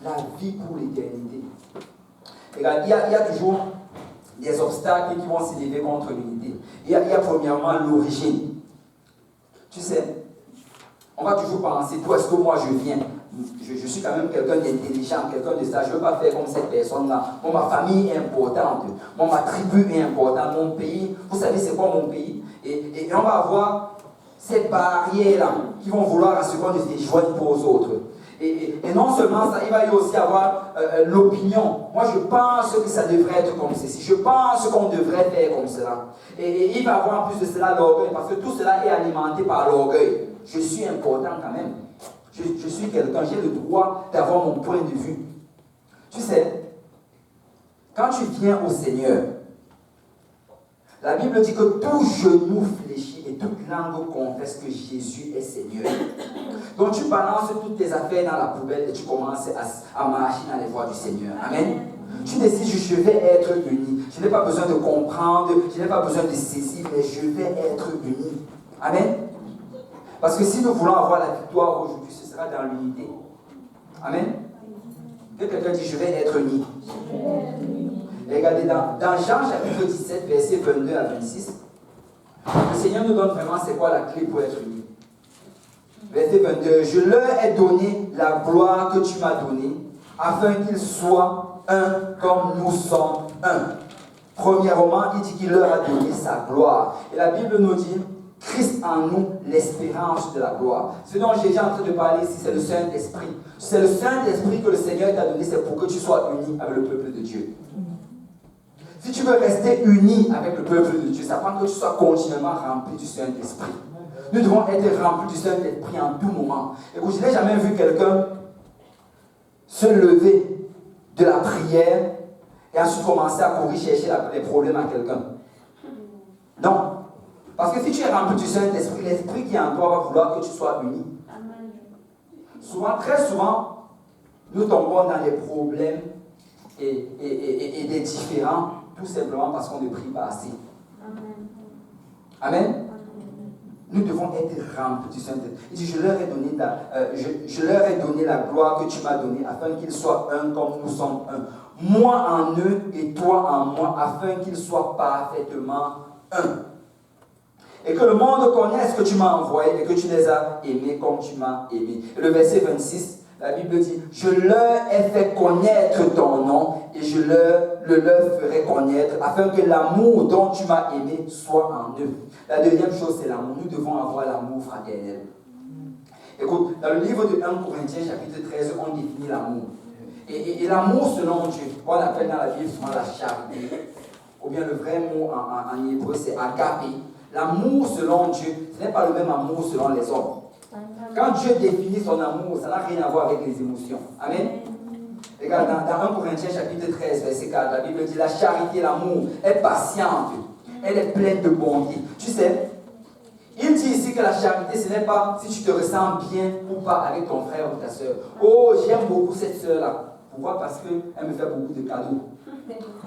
[SPEAKER 1] La vie pour l'éternité. Regarde, il y a toujours des obstacles qui vont s'élever contre l'unité. Il y a premièrement l'origine. Tu sais, on va toujours penser, d'où est-ce que moi je viens? Je suis quand même quelqu'un d'intelligent, quelqu'un de sage. Je ne veux pas faire comme cette personne-là. Moi, ma famille est importante. Moi, ma tribu est importante. Mon pays, vous savez c'est quoi mon pays? Et on va avoir ces barrières-là qui vont vouloir à ce qu'on se déjoigne pour aux autres. Et non seulement ça, il va y aussi avoir l'opinion. Moi, je pense que ça devrait être comme ceci. Je pense qu'on devrait faire comme cela. Et il va y avoir en plus de cela l'orgueil, parce que tout cela est alimenté par l'orgueil. Je suis important quand même. Je suis quelqu'un, j'ai le droit d'avoir mon point de vue. Tu sais, quand tu viens au Seigneur, la Bible dit que tout genou fléchit et toute langue confesse que Jésus est Seigneur. Donc tu balances toutes tes affaires dans la poubelle et tu commences à marcher dans les voies du Seigneur. Amen. Tu décides, je vais être uni. Je n'ai pas besoin de comprendre, je n'ai pas besoin de saisir, mais je vais être uni. Amen. Parce que si nous voulons avoir la victoire aujourd'hui, ce sera dans l'unité. Amen. Que quelqu'un dit, je vais être uni. Regardez, dans Jean chapitre 17, versets 22 à 26, le Seigneur nous donne vraiment c'est quoi la clé pour être unis. Verset 22, je leur ai donné la gloire que tu m'as donnée, afin qu'ils soient un comme nous sommes un. Premièrement, il dit qu'il leur a donné sa gloire. Et la Bible nous dit, Christ en nous, l'espérance de la gloire. Ce dont Jésus est en train de parler ici, c'est le Saint-Esprit. C'est le Saint-Esprit que le Seigneur t'a donné, c'est pour que tu sois uni avec le peuple de Dieu. Si tu veux rester uni avec le peuple de Dieu, ça prend que tu sois continuellement rempli du Saint-Esprit. Nous devons être remplis du Saint-Esprit en tout moment. Écoute, je n'ai jamais vu quelqu'un se lever de la prière et ensuite commencer à courir chercher les problèmes à quelqu'un. Non. Parce que si tu es rempli du Saint-Esprit, l'Esprit qui est en toi va vouloir que tu sois uni. Souvent, très souvent, nous tombons dans les problèmes et des différends, tout simplement parce qu'on ne prie pas assez. Amen. Nous devons être remplis du Saint-Esprit. Il dit, je leur ai donné la gloire que tu m'as donnée, afin qu'ils soient un comme nous sommes un. Moi en eux et toi en moi, afin qu'ils soient parfaitement un. Et que le monde connaisse que tu m'as envoyé et que tu les as aimés comme tu m'as aimé. Et le verset 26, la Bible dit, je leur ai fait connaître ton nom et je le leur ferai connaître afin que l'amour dont tu m'as aimé soit en eux. La deuxième chose, c'est l'amour. Nous devons avoir l'amour fraternel. Écoute, dans le livre de 1 Corinthiens, chapitre 13, on définit l'amour. Et l'amour selon Dieu, qu'on appelle dans la Bible souvent la charité, ou bien le vrai mot en hébreu, c'est agapé. L'amour selon Dieu, ce n'est pas le même amour selon les hommes. Quand Dieu définit son amour, ça n'a rien à voir avec les émotions. Amen. Regarde, dans 1 Corinthiens chapitre 13, verset 4, la Bible dit, la charité, l'amour, est patiente, elle est pleine de bonté. Tu sais, il dit ici que la charité, ce n'est pas si tu te ressens bien ou pas avec ton frère ou ta soeur. Oh, j'aime beaucoup cette soeur-là. Pourquoi? Parce qu'elle me fait beaucoup de cadeaux.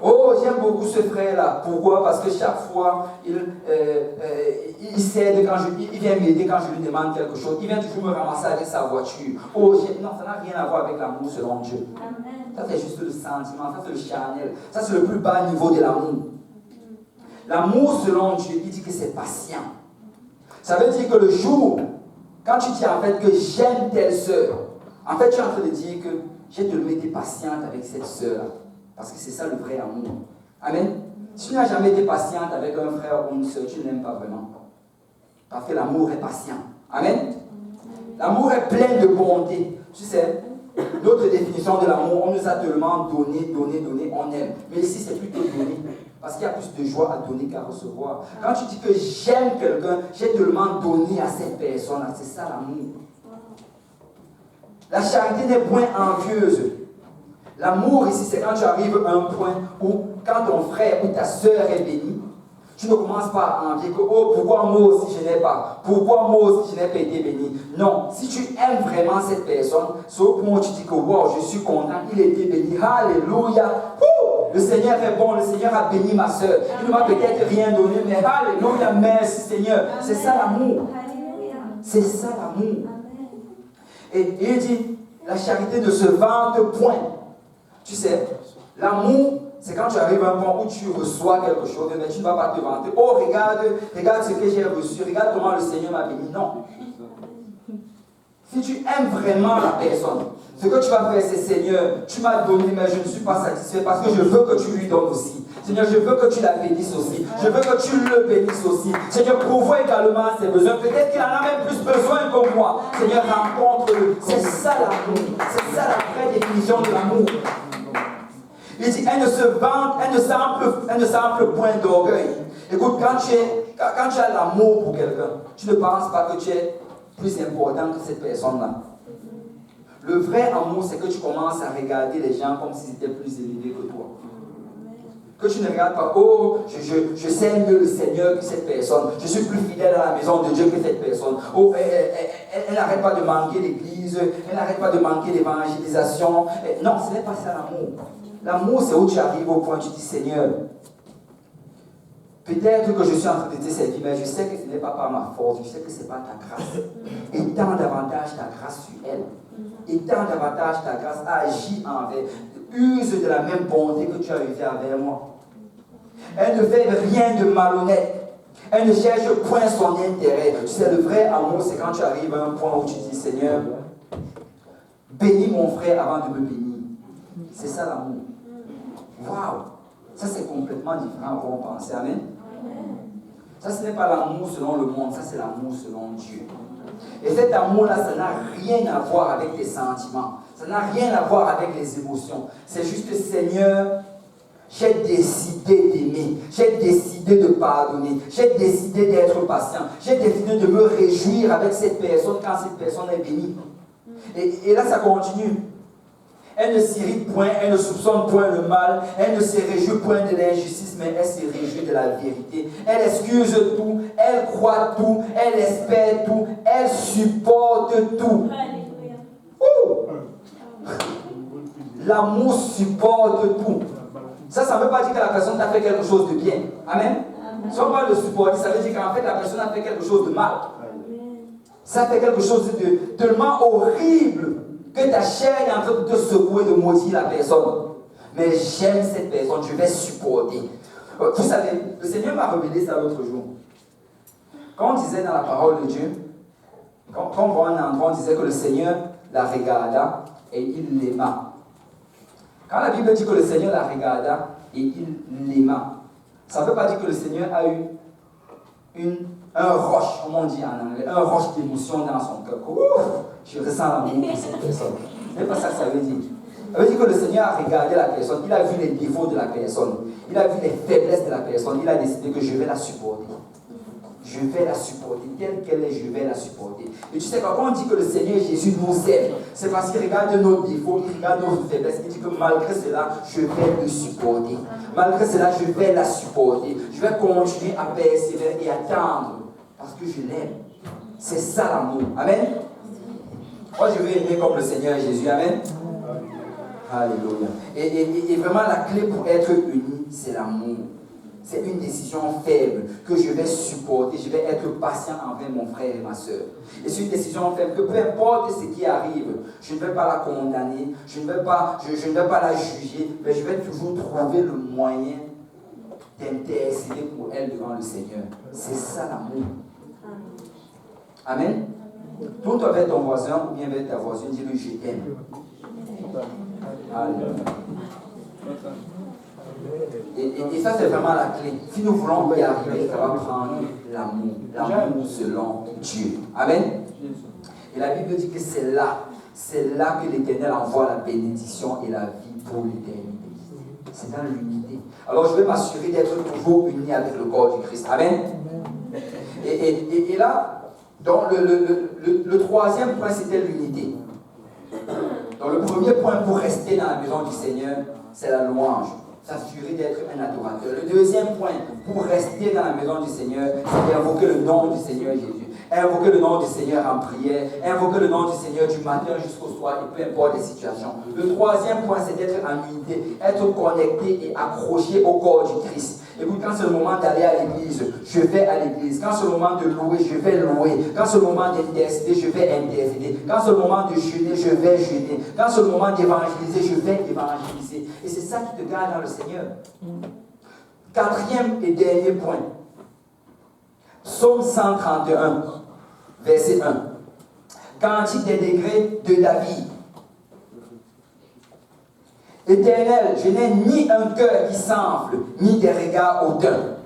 [SPEAKER 1] Oh, j'aime beaucoup ce frère-là. Pourquoi? Parce que chaque fois, il s'aide quand il vient m'aider quand je lui demande quelque chose. Il vient toujours me ramasser avec sa voiture. Oh, non, ça n'a rien à voir avec l'amour selon Dieu. Amen. Ça, c'est juste le sentiment, ça, c'est le charnel. Ça, c'est le plus bas niveau de l'amour. L'amour selon Dieu, il dit que c'est patient. Ça veut dire que le jour, quand tu dis en fait que j'aime telle sœur, en fait, tu es en train de dire que j'ai tellement été patiente avec cette sœur-là. Parce que c'est ça le vrai amour. Amen. Si tu n'as jamais été patiente avec un frère ou une sœur, tu n'aimes pas vraiment. Parce que l'amour est patient. Amen. L'amour est plein de bonté. Tu sais, notre définition de l'amour, on nous a tellement donné, on aime. Mais ici, c'est plutôt donner. Parce qu'il y a plus de joie à donner qu'à recevoir. Quand tu dis que j'aime quelqu'un, j'ai tellement donné à cette personne, c'est ça l'amour. La charité n'est point envieuse. L'amour ici, c'est quand tu arrives à un point où, quand ton frère ou ta soeur est béni, tu ne commences pas à envier que, oh, pourquoi moi aussi je n'ai pas? Pourquoi moi aussi je n'ai pas été béni? Non, si tu aimes vraiment cette personne, c'est au point où tu dis que, wow, je suis content, il a été béni. Alléluia! Le Seigneur est bon, le Seigneur a béni ma soeur. Il ne m'a peut-être rien donné, mais alléluia, merci Seigneur. C'est ça l'amour. C'est ça l'amour. Et il dit, la charité ne se vante point. Tu sais, l'amour, c'est quand tu arrives à un point où tu reçois quelque chose, mais tu ne vas pas te vanter. Oh, regarde ce que j'ai reçu, regarde comment le Seigneur m'a béni. Non. Si tu aimes vraiment la personne, ce que tu vas faire, c'est Seigneur, tu m'as donné, mais je ne suis pas satisfait parce que je veux que tu lui donnes aussi. Seigneur, je veux que tu la bénisses aussi. Je veux que tu le bénisses aussi. Seigneur, pourvois également à ses besoins. Peut-être qu'il en a même plus besoin que moi. Seigneur, rencontre-le. C'est ça l'amour. C'est ça la vraie définition de l'amour. Il dit, elle ne se vante, elle ne s'enfle point d'orgueil. Écoute, quand tu as l'amour pour quelqu'un, tu ne penses pas que tu es plus important que cette personne-là. Le vrai amour, c'est que tu commences à regarder les gens comme s'ils étaient plus élevés que toi. Que tu ne regardes pas, oh, je sais mieux le Seigneur que cette personne. Je suis plus fidèle à la maison de Dieu que cette personne. Oh, elle n'arrête pas de manquer l'église, elle n'arrête pas de manquer l'évangélisation. Non, ce n'est pas ça l'amour. L'amour, c'est où tu arrives au point où tu dis, Seigneur, peut-être que je suis en train de te servir, mais je sais que ce n'est pas par ma force, je sais que ce n'est pas ta grâce. Étends davantage ta grâce sur elle. Étends davantage ta grâce, agis envers. Use de la même bonté que tu as eu envers moi. Elle ne fait rien de malhonnête. Elle ne cherche point son intérêt. Tu sais, le vrai amour, c'est quand tu arrives à un point où tu dis, Seigneur, bénis mon frère avant de me bénir. C'est ça l'amour. Waouh! Ça, c'est complètement différent à on penser. Amen? Ça, ce n'est pas l'amour selon le monde, ça, c'est l'amour selon Dieu. Et cet amour-là, ça n'a rien à voir avec tes sentiments. Ça n'a rien à voir avec les émotions. C'est juste, Seigneur, j'ai décidé d'aimer. J'ai décidé de pardonner. J'ai décidé d'être patient. J'ai décidé de me réjouir avec cette personne quand cette personne est bénie. Et là, ça continue. Elle ne s'irrite point, elle ne soupçonne point le mal, elle ne se réjouit point de l'injustice, mais elle se réjouit de la vérité. Elle excuse tout, elle croit tout, elle espère tout, elle supporte tout. L'amour supporte tout. Ça ne veut pas dire que la personne t'a fait quelque chose de bien. Amen. Si on parle de supporter, ça veut dire qu'en fait la personne a fait quelque chose de mal. Ça fait quelque chose de tellement horrible que ta chair est en train de te secouer, de maudire la personne. Mais j'aime cette personne, je vais supporter. Vous savez, le Seigneur m'a révélé ça l'autre jour. Quand on disait dans la parole de Dieu, quand on voit un endroit, on disait que le Seigneur la regarda et il l'aima. Quand la Bible dit que le Seigneur la regarda et il l'aima, ça ne veut pas dire que le Seigneur a eu un rush, comme on dit en anglais, un rush d'émotion dans son cœur. Je ressens l'amour pour cette personne. Ce n'est pas ça que ça veut dire. Ça veut dire que le Seigneur a regardé la personne, il a vu les défauts de la personne, il a vu les faiblesses de la personne, il a décidé que je vais la supporter. Je vais la supporter, telle qu'elle est, je vais la supporter. Et tu sais, quand on dit que le Seigneur Jésus nous aime, c'est parce qu'il regarde nos défauts, il regarde nos faiblesses, il dit que malgré cela, je vais le supporter. Malgré cela, je vais la supporter. Je vais continuer à persévérer et attendre, parce que je l'aime. C'est ça l'amour. Amen. Moi, je veux aimer comme le Seigneur Jésus. Amen. Alléluia. Et vraiment, la clé pour être uni, c'est l'amour. C'est une décision faible que je vais supporter. Je vais être patient envers mon frère et ma soeur. Et c'est une décision faible que peu importe ce qui arrive, je ne vais pas la condamner, je ne vais pas la juger, mais je vais toujours trouver le moyen d'intercéder pour elle devant le Seigneur. C'est ça l'amour. Amen. Tourne-toi vers ton voisin ou bien vers ta voisine, dis-lui je t'aime. Alléluia. Et ça, c'est vraiment la clé. Si nous voulons y arriver, ça va prendre l'amour. L'amour selon Dieu. Amen. Et la Bible dit que c'est là que l'Éternel envoie la bénédiction et la vie pour l'éternité. C'est dans l'unité. Alors, je vais m'assurer d'être toujours uni avec le corps du Christ. Amen. Et là, donc le troisième point, c'était l'unité. Donc, le premier point pour rester dans la maison du Seigneur, c'est la louange. S'assurer d'être un adorateur. Le deuxième point, pour rester dans la maison du Seigneur, c'est d'invoquer le nom du Seigneur Jésus. Invoquer le nom du Seigneur en prière, invoquer le nom du Seigneur du matin jusqu'au soir, et peu importe les situations. Le troisième point, c'est d'être en unité, être connecté et accroché au corps du Christ. Écoute, quand c'est le moment d'aller à l'église, je vais à l'église. Quand c'est le moment de louer, je vais louer. Quand c'est le moment d'intercéder, je vais intercéder. Quand c'est le moment de jeûner, je vais jeûner. Quand c'est le moment d'évangéliser, je vais évangéliser. Et c'est ça qui te garde dans le Seigneur. Quatrième et dernier point. Psaume 131, verset 1. Cantique des degrés de David. Éternel, je n'ai ni un cœur qui s'enfle, ni des regards hautains.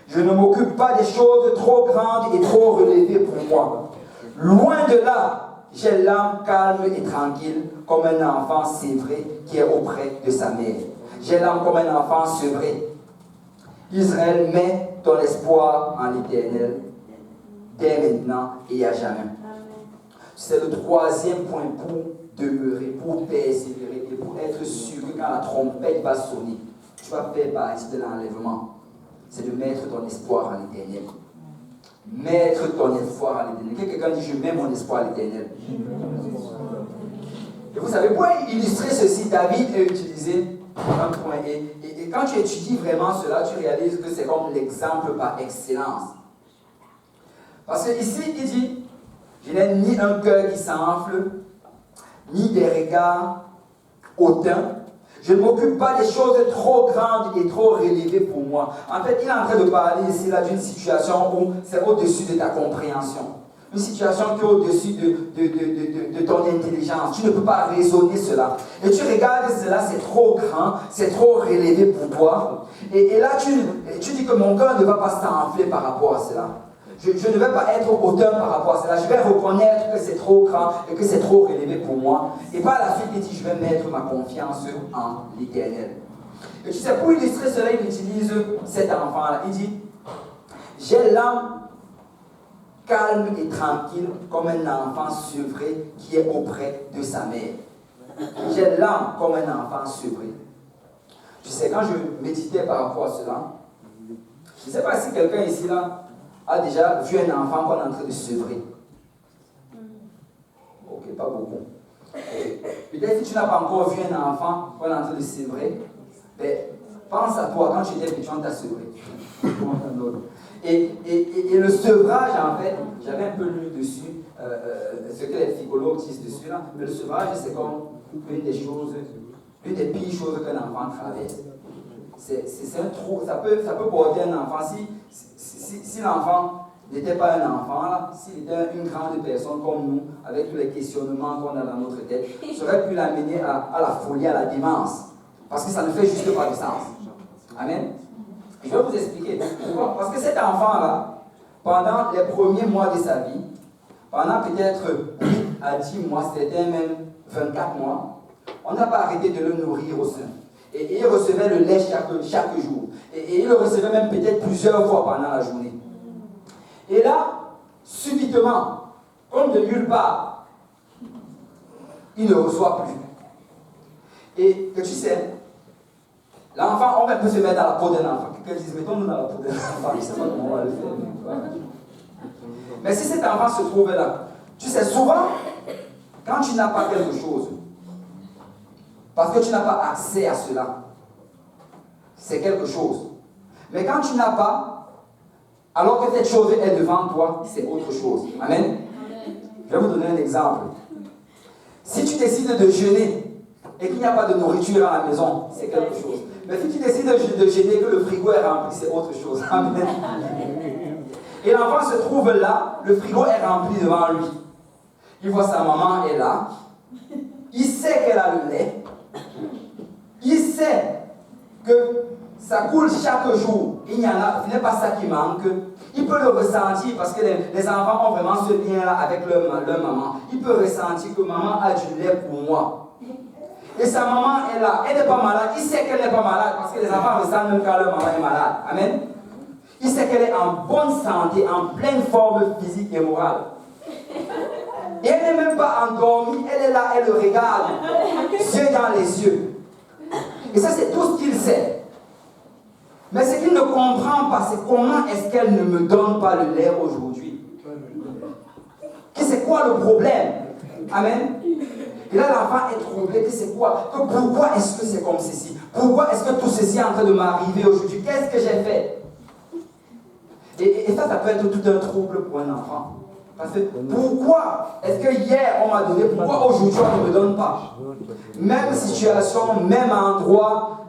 [SPEAKER 1] Je ne m'occupe pas des choses trop grandes et trop relevées pour moi. Loin de là, j'ai l'âme calme et tranquille, comme un enfant sévré qui est auprès de sa mère. J'ai l'âme comme un enfant sevré. Israël, met ton espoir en l'Éternel, dès maintenant et à jamais. C'est le troisième point pour demeurer, pour persévérer et pour être sûr que quand la trompette va sonner, tu vas faire partie de l'enlèvement. C'est de mettre ton espoir en l'Éternel. Mettre ton espoir en l'Éternel. Quelqu'un dit, je mets mon espoir à l'Éternel. Et vous savez, pour illustrer ceci, David a utilisé un point. Et quand tu étudies vraiment cela, tu réalises que c'est comme l'exemple par excellence. Parce que ici, il dit, je n'ai ni un cœur qui s'enfle, ni des regards hautains. Je ne m'occupe pas des choses trop grandes et trop relevées pour moi. En fait, il est en train de parler ici là d'une situation où c'est au-dessus de ta compréhension. Une situation qui est au-dessus de ton intelligence. Tu ne peux pas raisonner cela. Et tu regardes cela, c'est trop grand, c'est trop relevé pour toi. Et là, tu dis que mon cœur ne va pas s'enfler par rapport à cela. Je ne vais pas être hautain par rapport à cela. Je vais reconnaître que c'est trop grand et que c'est trop relevé pour moi. Et par la suite, il dit, je vais mettre ma confiance en l'Éternel. Et tu sais, pour illustrer cela, il utilise cet enfant-là. Il dit, j'ai l'âme calme et tranquille comme un enfant sevré qui est auprès de sa mère. J'ai l'âme comme un enfant sevré. Tu sais, quand je méditais par rapport à cela, je ne sais pas si quelqu'un ici là a déjà vu un enfant qu'on est en train de sevrer. Ok, pas beaucoup. Peut-être si tu n'as pas encore vu un enfant qu'on est en train de sevrer, ben, pense à toi, quand tu étais petit, on t'a sevré. Et le sevrage, en fait, j'avais un peu lu dessus, ce que les psychologues disent dessus, là, mais le sevrage, c'est comme une des pires choses qu'un enfant traverse. C'est un trou, ça peut porter un enfant. Si l'enfant n'était pas un enfant, là, s'il était une grande personne comme nous, avec tous les questionnements qu'on a dans notre tête, ça aurait pu l'amener à la folie, à la démence. Parce que ça ne fait juste pas de sens. Amen. Je vais vous expliquer. Pourquoi? Parce que cet enfant-là, pendant les premiers mois de sa vie, pendant peut-être 8 à 10 mois, c'était même 24 mois, on n'a pas arrêté de le nourrir au sein. Et il recevait le lait chaque jour. Et il le recevait même peut-être plusieurs fois pendant la journée. Et là, subitement, comme de nulle part, il ne reçoit plus. Et que tu sais, l'enfant, on peut se mettre dans la peau d'un enfant. Quelqu'un dit, mettons-nous dans la peau d'un enfant. Je ne sais pas comment on va le faire. Mais si cet enfant se trouve là, tu sais, souvent, quand tu n'as pas quelque chose, parce que tu n'as pas accès à cela, c'est quelque chose. Mais quand tu n'as pas, alors que cette chose est devant toi, c'est autre chose. Amen. Je vais vous donner un exemple. Si tu décides de jeûner et qu'il n'y a pas de nourriture à la maison, c'est quelque chose. Mais si tu décides de jeûner et que le frigo est rempli, c'est autre chose. Amen. Et l'enfant se trouve là, le frigo est rempli devant lui. Il voit sa maman est là. Il sait qu'elle a le lait. Il sait que ça coule chaque jour. Il n'y en a, ce n'est pas ça qui manque. Il peut le ressentir parce que les enfants ont vraiment ce lien-là avec leur maman. Il peut ressentir que maman a du lait pour moi. Et sa maman est là. Elle n'est pas malade. Il sait qu'elle n'est pas malade parce que les enfants ressentent même quand leur maman est malade. Amen. Il sait qu'elle est en bonne santé, en pleine forme physique et morale. Et elle n'est même pas endormie. Elle est là, elle le regarde. Yeux dans les yeux. Et ça, c'est tout ce qu'il sait. Mais ce qu'il ne comprend pas, c'est comment est-ce qu'elle ne me donne pas le lait aujourd'hui. C'est quoi le problème? Amen. Et là, l'enfant est troublé. Que c'est quoi? Que pourquoi est-ce que c'est comme ceci? Pourquoi est-ce que tout ceci est en train de m'arriver aujourd'hui? Qu'est-ce que j'ai fait? Et ça peut être tout un trouble pour un enfant. Parce que pourquoi est-ce que hier on m'a donné, pourquoi aujourd'hui on ne me donne pas? Même situation, même endroit,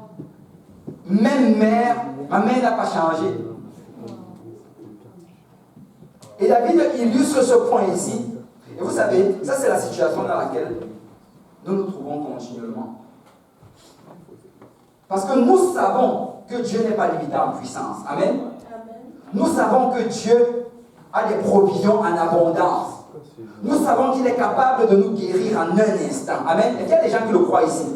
[SPEAKER 1] même mère, ma mère n'a pas changé. Et David illustre ce point ici. Et vous savez, ça c'est la situation dans laquelle nous nous trouvons continuellement. Parce que nous savons que Dieu n'est pas limité en puissance. Amen. Nous savons que Dieu a des provisions en abondance. Nous savons qu'il est capable de nous guérir en un instant. Amen. Est-ce qu'il y a des gens qui le croient ici?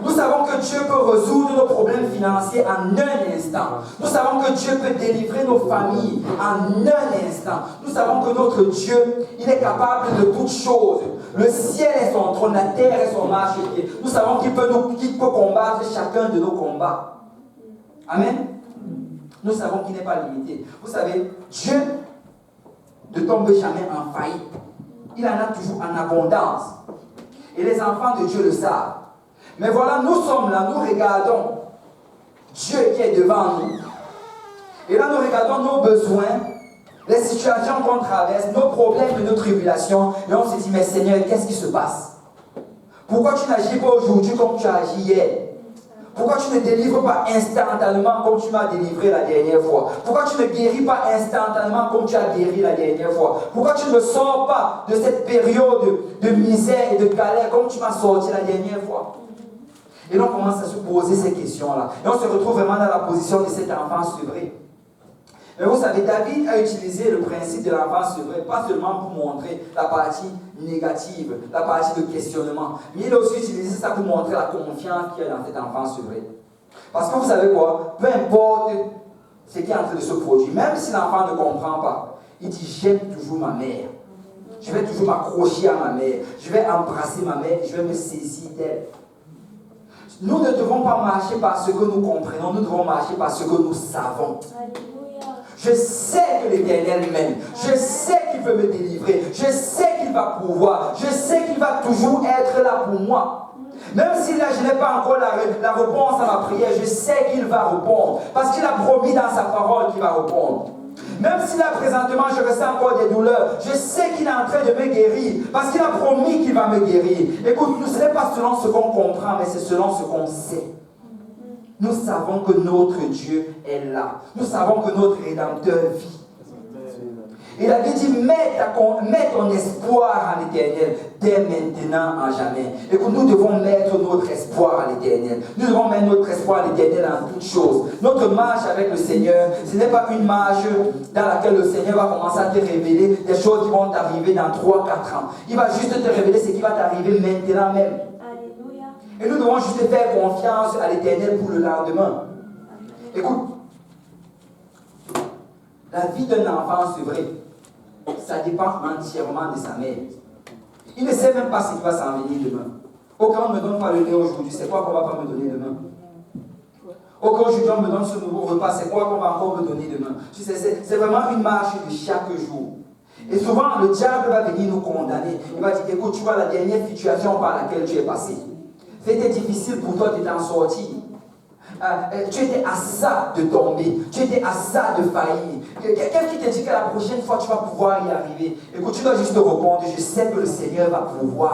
[SPEAKER 1] Nous savons que Dieu peut résoudre nos problèmes financiers en un instant. Nous savons que Dieu peut délivrer nos familles en un instant. Nous savons que notre Dieu, il est capable de toutes choses. Le ciel est son trône, la terre est son marchepied. Nous savons qu'il peut combattre chacun de nos combats. Amen. Nous savons qu'il n'est pas limité. Vous savez, Dieu ne tombe jamais en faillite. Il en a toujours en abondance. Et les enfants de Dieu le savent. Mais voilà, nous sommes là, nous regardons Dieu qui est devant nous. Et là, nous regardons nos besoins, les situations qu'on traverse, nos problèmes et nos tribulations. Et on se dit, mais Seigneur, qu'est-ce qui se passe? Pourquoi tu n'agis pas aujourd'hui comme tu as agi hier? Pourquoi tu ne délivres pas instantanément comme tu m'as délivré la dernière fois? Pourquoi tu ne guéris pas instantanément comme tu as guéri la dernière fois? Pourquoi tu ne sors pas de cette période de misère et de galère comme tu m'as sorti la dernière fois? Et là, on commence à se poser ces questions-là. Et on se retrouve vraiment dans la position de cet enfant sevré. Mais vous savez, David a utilisé le principe de l'enfant sevré, pas seulement pour montrer la partie négative, la partie de questionnement, mais il a aussi utilisé ça pour montrer la confiance qu'il y a dans cet enfant sevré. Parce que vous savez quoi, peu importe ce qui est en train de se produire, même si l'enfant ne comprend pas, il dit, j'aime toujours ma mère. Je vais toujours m'accrocher à ma mère. Je vais embrasser ma mère et je vais me saisir d'elle. Nous ne devons pas marcher par ce que nous comprenons, nous devons marcher par ce que nous savons. Je sais que l'Éternel m'aime. Je sais qu'il veut me délivrer. Je sais qu'il va pouvoir. Je sais qu'il va toujours être là pour moi. Même si là je n'ai pas encore la réponse à ma prière, je sais qu'il va répondre. Parce qu'il a promis dans sa parole qu'il va répondre. Même si là présentement je ressens encore des douleurs, je sais qu'il est en train de me guérir. Parce qu'il a promis qu'il va me guérir. Écoute, ce n'est pas selon ce qu'on comprend, mais c'est selon ce qu'on sait. Nous savons que notre Dieu est là. Nous savons que notre Rédempteur vit. Il avait dit, mets ton espoir en l'Éternel, dès maintenant à jamais. Écoute, nous devons mettre notre espoir à l'Éternel. Nous devons mettre notre espoir à l'Éternel en toutes choses. Notre marche avec le Seigneur, ce n'est pas une marche dans laquelle le Seigneur va commencer à te révéler des choses qui vont t'arriver dans 3-4 ans. Il va juste te révéler ce qui va t'arriver maintenant même. Et nous devons juste faire confiance à l'Éternel pour le lendemain. Écoute, la vie d'un enfant, c'est vrai, ça dépend entièrement de sa mère. Il ne sait même pas ce qui va s'en venir demain. Aucun ne me donne pas le lait aujourd'hui, c'est quoi qu'on ne va pas me donner demain? Aucun aujourd'hui on me donne ce nouveau repas, c'est quoi qu'on va encore me donner demain? Tu sais, c'est vraiment une marche de chaque jour. Et souvent, le diable va venir nous condamner. Il va dire, écoute, tu vois la dernière situation par laquelle tu es passé. C'était difficile pour toi de t'en sortir. Tu étais à ça de tomber. Tu étais à ça de faillir. Quelqu'un qui te dit que la prochaine fois tu vas pouvoir y arriver. Écoute, tu dois juste te répondre. Je sais que le Seigneur va pouvoir.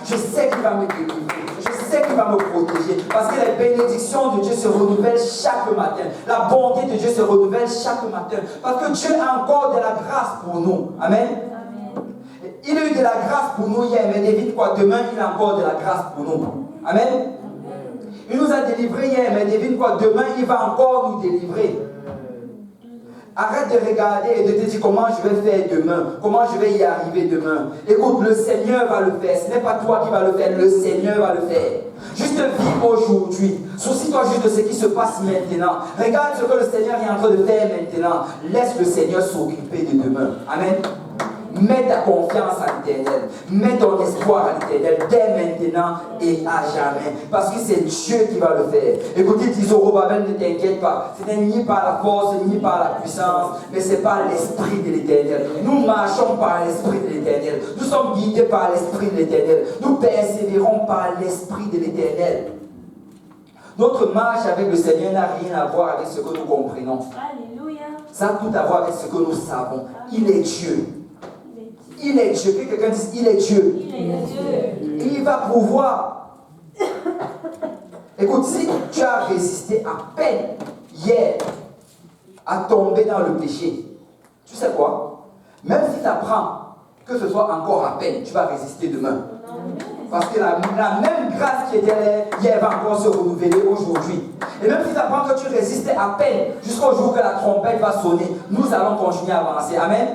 [SPEAKER 1] Je sais qu'il va me délivrer. Je sais qu'il va me protéger. Parce que les bénédictions de Dieu se renouvellent chaque matin. La bonté de Dieu se renouvelle chaque matin. Parce que Dieu a encore de la grâce pour nous. Amen. Il a eu de la grâce pour nous hier, mais devine quoi, demain il a encore de la grâce pour nous. Amen. Il nous a délivrés hier, mais devine quoi, demain il va encore nous délivrer. Arrête de regarder et de te dire comment je vais faire demain, comment je vais y arriver demain. Écoute, le Seigneur va le faire, ce n'est pas toi qui vas le faire, le Seigneur va le faire. Juste vis aujourd'hui, soucie-toi juste de ce qui se passe maintenant. Regarde ce que le Seigneur est en train de faire maintenant. Laisse le Seigneur s'occuper de demain. Amen. Mets ta confiance à l'Éternel. Mets ton espoir à l'Éternel dès maintenant et à jamais. Parce que c'est Dieu qui va le faire. Écoutez, dit Zorobabel, ne t'inquiète pas. Ce n'est ni par la force, ni par la puissance, mais c'est par l'Esprit de l'Éternel. Nous marchons par l'Esprit de l'Éternel. Nous sommes guidés par l'Esprit de l'Éternel. Nous persévérons par l'Esprit de l'Éternel. Notre marche avec le Seigneur n'a rien à voir avec ce que nous comprenons. Alléluia. Ça a tout à voir avec ce que nous savons. Il est Dieu. Il est Dieu. Que quelqu'un dise, il est Dieu. Il est Dieu. Et il va pouvoir. Écoute, si tu as résisté à peine hier à tomber dans le péché, tu sais quoi? Même si tu apprends que ce soit encore à peine, tu vas résister demain. Parce que la même grâce qui était là hier va encore se renouveler aujourd'hui. Et même si tu apprends que tu résistais à peine jusqu'au jour que la trompette va sonner, nous allons continuer à avancer. Amen.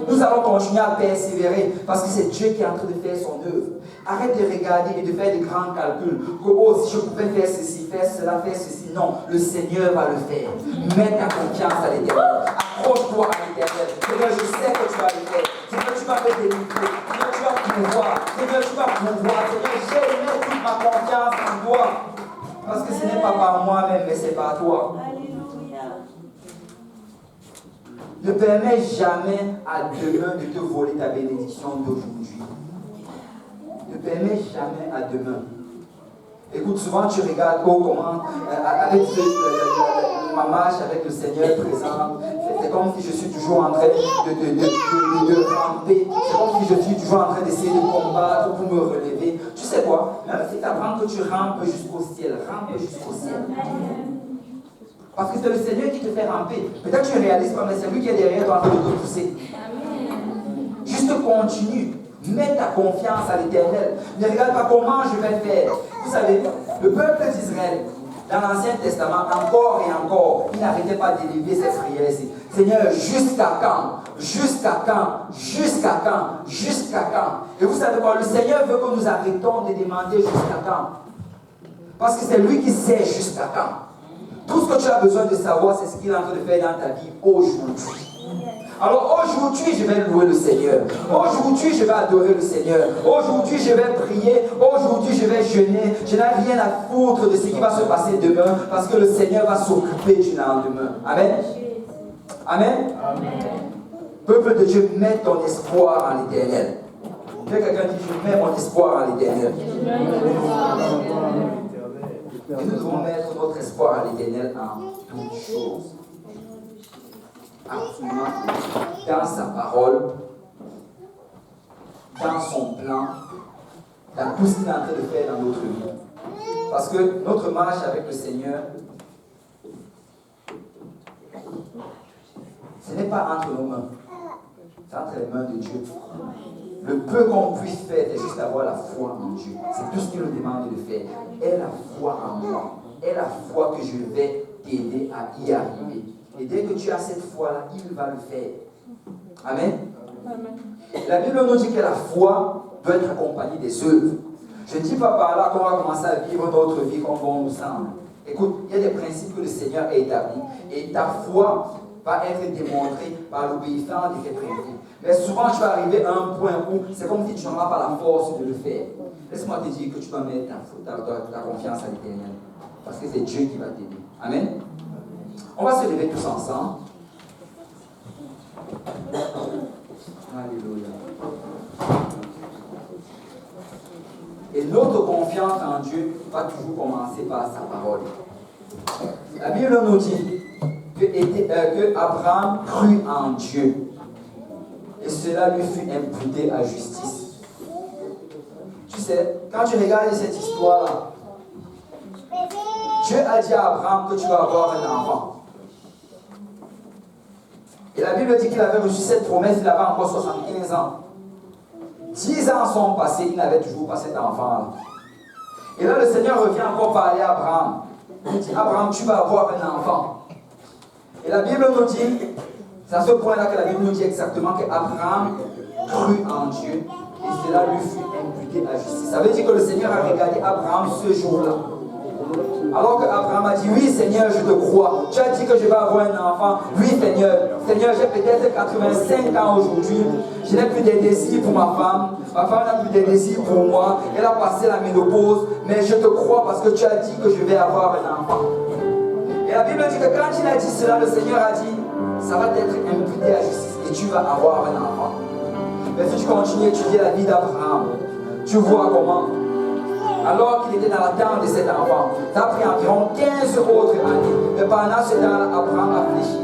[SPEAKER 1] Nous allons continuer à persévérer parce que c'est Dieu qui est en train de faire son œuvre. Arrête de regarder et de faire des grands calculs. Que oh, si je pouvais faire ceci, faire cela, faire ceci. Non, le Seigneur va le faire. Mets ta confiance à l'Éternel. Accroche-toi à l'Éternel. Seigneur, je sais que tu vas le faire. Seigneur, tu vas me délivrer. Seigneur, tu vas pouvoir. Seigneur, tu vas pouvoir. Seigneur, j'ai mis toute ma confiance en toi. Parce que ce n'est pas par moi-même, mais c'est par toi. Ne permets jamais à demain de te voler ta bénédiction d'aujourd'hui. Ne permets jamais à demain. Écoute, souvent tu regardes comment, avec ma marche avec le Seigneur présent, c'est comme si je suis toujours en train de ramper. C'est comme si je suis toujours en train d'essayer de combattre pour me relever. Tu sais quoi? Même si tu apprends que tu rampes jusqu'au ciel, rampe jusqu'au ciel. Parce que c'est le Seigneur qui te fait ramper. Peut-être que tu ne réalises pas, mais c'est lui qui est derrière toi en train de te pousser. Juste continue. Mets ta confiance à l'Éternel. Ne regarde pas comment je vais faire. Vous savez, le peuple d'Israël, dans l'Ancien Testament, encore et encore, il n'arrêtait pas d'élever cette prière ici. Seigneur, jusqu'à quand? Jusqu'à quand? Jusqu'à quand? Jusqu'à quand? Et vous savez quoi? Le Seigneur veut que nous arrêtons de demander jusqu'à quand. Parce que c'est lui qui sait jusqu'à quand. Tout ce que tu as besoin de savoir, c'est ce qu'il est en train de faire dans ta vie aujourd'hui. Alors aujourd'hui, je vais louer le Seigneur. Aujourd'hui, je vais adorer le Seigneur. Aujourd'hui, je vais prier. Aujourd'hui, je vais jeûner. Je n'ai rien à foutre de ce qui va se passer demain parce que le Seigneur va s'occuper du lendemain. Amen. Amen. Amen. Peuple de Dieu, mets ton espoir en l'Éternel. Quelqu'un dit, je mets mon espoir en l'Éternel. Et nous devons mettre notre espoir à l'Éternel en toutes choses. Absolument. Dans sa parole, dans son plan, dans tout ce qu'il est en train de faire dans notre vie. Parce que notre marche avec le Seigneur, ce n'est pas entre nos mains, c'est entre les mains de Dieu. Le peu qu'on puisse faire, c'est juste avoir la foi en Dieu. C'est tout ce qu'il nous demande de faire. Aie la foi en moi. Aie la foi que je vais t'aider à y arriver. Et dès que tu as cette foi-là, il va le faire. Amen. Amen. La Bible nous dit que la foi doit être accompagnée des œuvres. Je ne dis pas par là qu'on va commencer à vivre notre vie comme bon nous semble. Écoute, il y a des principes que le Seigneur a établis. Et ta foi va être démontrée par l'obéissance de tes principes. Mais souvent, tu vas arriver à un point où c'est comme si tu n'auras pas la force de le faire. Laisse-moi te dire que tu dois mettre ta confiance à l'Éternel. Parce que c'est Dieu qui va t'aider. Amen. On va se lever tous ensemble. Alléluia. Et notre confiance en Dieu va toujours commencer par sa parole. La Bible nous dit que Abraham crut en Dieu. Et cela lui fut imputé à justice. Tu sais, quand tu regardes cette histoire-là, Dieu a dit à Abraham que tu vas avoir un enfant. Et la Bible dit qu'il avait reçu cette promesse, il avait encore 75 ans. 10 ans sont passés, il n'avait toujours pas cet enfant-là. Et là, le Seigneur revient encore parler à Abraham. Il dit, Abraham, tu vas avoir un enfant. Et la Bible nous dit, c'est à ce point-là que la Bible nous dit exactement qu'Abraham crut en Dieu et cela lui fut imputé à justice. Ça veut dire que le Seigneur a regardé Abraham ce jour-là. Alors qu'Abraham a dit, oui Seigneur, je te crois. Tu as dit que je vais avoir un enfant. Oui Seigneur. Seigneur, j'ai peut-être 85 ans aujourd'hui. Je n'ai plus de désirs pour ma femme. Ma femme n'a plus de désirs pour moi. Elle a passé la ménopause. Mais je te crois parce que tu as dit que je vais avoir un enfant. Et la Bible dit que quand il a dit cela, le Seigneur a dit, ça va t'être imputé à justice et tu vas avoir un enfant. Mais si tu continues à étudier la vie d'Abraham, tu vois comment, alors qu'il était dans l'attente de cet enfant, ça a pris environ 15 autres années. Mais pendant ce temps-là, Abraham a fléchi.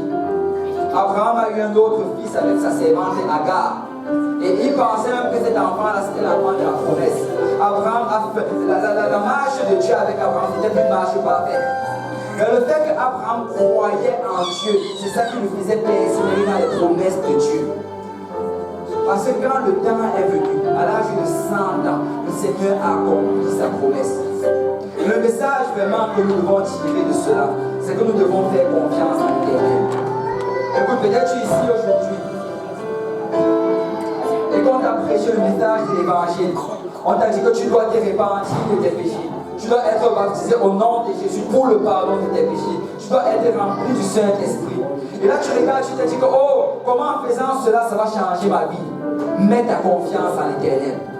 [SPEAKER 1] Abraham a eu un autre fils avec sa servante Agar. Et il pensait même que cet enfant-là, c'était l'enfant de la promesse. Abraham a fait, la marche de Dieu avec Abraham, c'était plus une marche parfaite. Mais le fait qu'Abraham croyait en Dieu, c'est ça qui lui faisait persévérer dans les promesses de Dieu. Parce que quand le temps est venu, à l'âge de 100 ans, le Seigneur Seigneur a accompli sa promesse. Et le message vraiment que nous devons tirer de cela, c'est que nous devons faire confiance à l'Éternel. Écoute, peut-être tu es ici aujourd'hui. Et quand on t'a prêché le message de l'évangile, on t'a dit que tu dois te repentir de tes péchés. Tu dois être baptisé au nom de Jésus pour le pardon de tes péchés. Tu dois être rempli du Saint-Esprit. Et là, tu regardes, tu te dis que, oh, comment en faisant cela, ça va changer ma vie. Mets ta confiance en l'Éternel.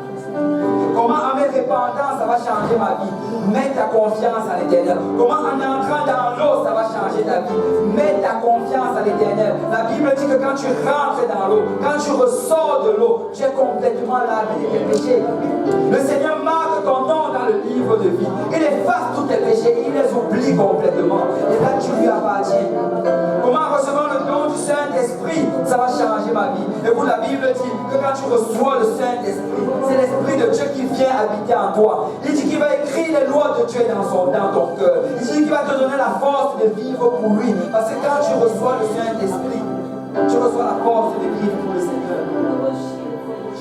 [SPEAKER 1] Comment en me répandant, ça va changer ma vie. Mets ta confiance en l'Éternel. Comment en entrant dans l'eau, ça va changer ta vie. Mets ta confiance en l'Éternel. La Bible dit que quand tu rentres dans l'eau, quand tu ressors de l'eau, tu es complètement lavé de tes péchés. Le Seigneur marque ton nom dans le livre de vie. Il efface tous tes péchés et il les oublie complètement. Et là, tu lui appartiens. Comment recevoir le don du Saint-Esprit, ça va changer ma vie. Et vous, la Bible dit que quand tu reçois le Saint-Esprit, c'est l'Esprit de Dieu qui vient habiter en toi. Il dit qu'il va écrire les lois de Dieu dans ton cœur. Il dit qu'il va te donner la force de vivre pour lui. Parce que quand tu reçois le Saint-Esprit, tu reçois la force de vivre pour le Seigneur.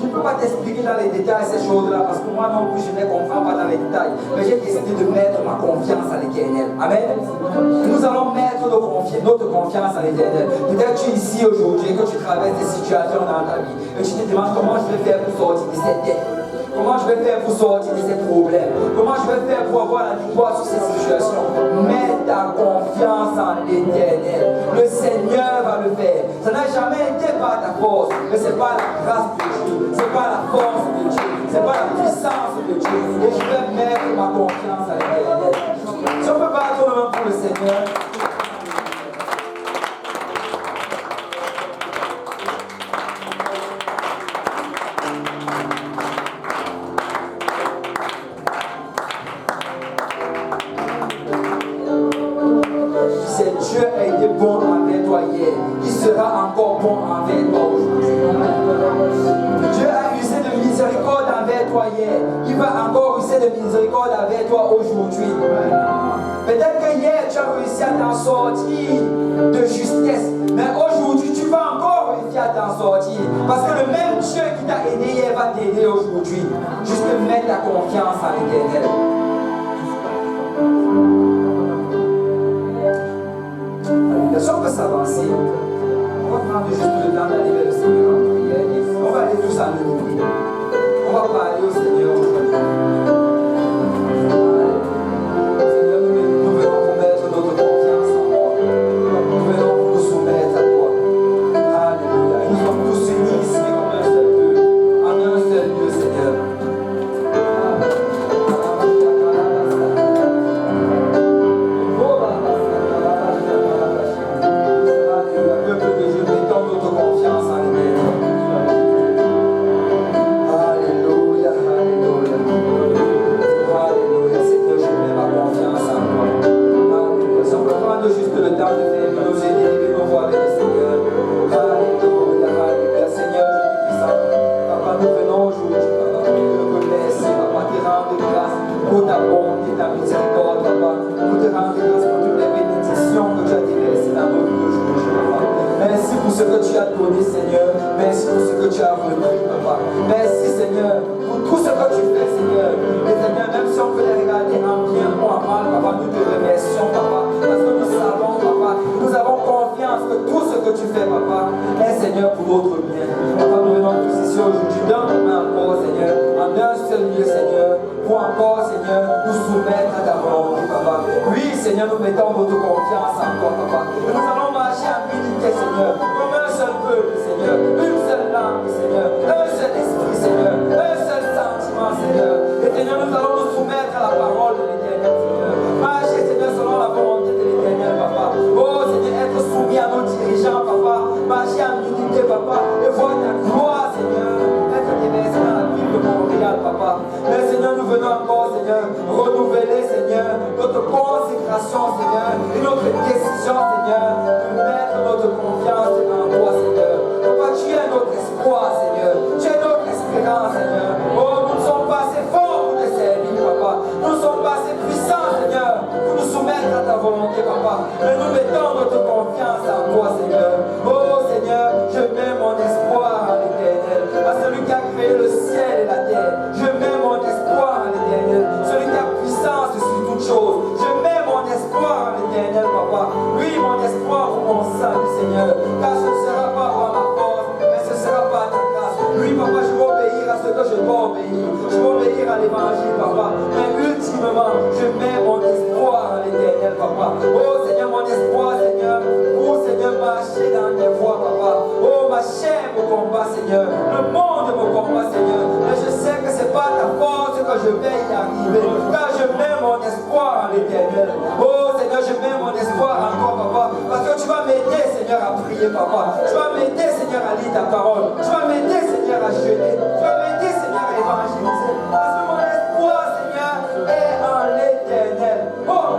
[SPEAKER 1] Je ne peux pas t'expliquer dans les détails ces choses-là, parce que moi non plus je ne les comprends pas dans les détails. Mais j'ai décidé de mettre ma confiance à l'Éternel. Amen. Nous allons mettre notre confiance à l'Éternel. Peut-être tu es ici aujourd'hui et que tu traverses des situations dans ta vie. Et tu te demandes comment je vais faire pour sortir de cette dette. Comment je vais faire pour sortir de ces problèmes? Comment je vais faire pour avoir la victoire sur ces situations? Mets ta confiance en l'Éternel. Le Seigneur va le faire. Ça n'a jamais été par ta force, mais c'est par la grâce de Dieu. C'est par la force de Dieu. C'est par la puissance de Dieu. Et je vais mettre ma confiance en l'Éternel. Si on peut battre le main pour le Seigneur. Dieu a été bon envers toi hier, il sera encore bon envers toi aujourd'hui. Dieu a usé de miséricorde envers toi hier, il va encore user de miséricorde envers toi aujourd'hui. Peut-être que hier tu as réussi à t'en sortir de justesse, mais aujourd'hui tu vas encore réussir à t'en sortir. Parce que le même Dieu qui t'a aidé hier va t'aider aujourd'hui. Juste mets ta confiance en l'Éternel. Si on peut s'avancer, on va prendre juste le temps d'aller vers le Seigneur en prière. On va aller tous en unité. On va parler au Seigneur aujourd'hui. Seigneur, nous venons pour mettre notre confiance en toi. Nous venons pour nous soumettre à toi. Alléluia. Et nous sommes tous unis ici comme un seul Dieu, en un seul Dieu, Seigneur. Créé le ciel et la terre. Je mets mon espoir papa. Oui, mon espoir pour mon salut, Seigneur. Car ce ne sera pas par ma force, mais ce sera par ta grâce. Oui, papa, je vais obéir à ce que je dois obéir. Je vais obéir à l'évangile, papa. Mais ultimement, je mets mon espoir en l'éternel, papa. Oh Seigneur, mon espoir, Seigneur. Vous, Seigneur, marchez dans mes voies, papa. Oh, ma chair me combat, Seigneur. Le monde me combat, Seigneur. Mais je sais que ce n'est pas ta force que je vais y arriver. Car je mets mon espoir en l'éternel. Oh Seigneur, je mets mon espoir en toi, papa. Parce que tu vas m'aider, Seigneur, à prier, papa. Tu vas m'aider, Seigneur, à lire ta parole. Tu vas m'aider, Seigneur, à jeûner. Tu vas m'aider, Seigneur, à évangéliser. Parce que mon espoir, Seigneur, est en l'éternel. Oh,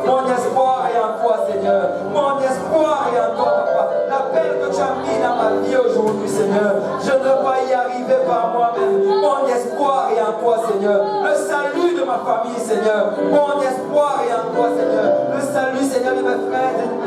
[SPEAKER 1] mon espoir est en toi, Seigneur. Mon espoir est en toi, papa. L'appel que tu as mis dans ma vie aujourd'hui, Seigneur, je ne veux pas y arriver par moi-même. Mon espoir est en toi, Seigneur. Le salut de ma famille, Seigneur. Mon espoir est en toi, Seigneur. Le salut, Seigneur, de mes frères et de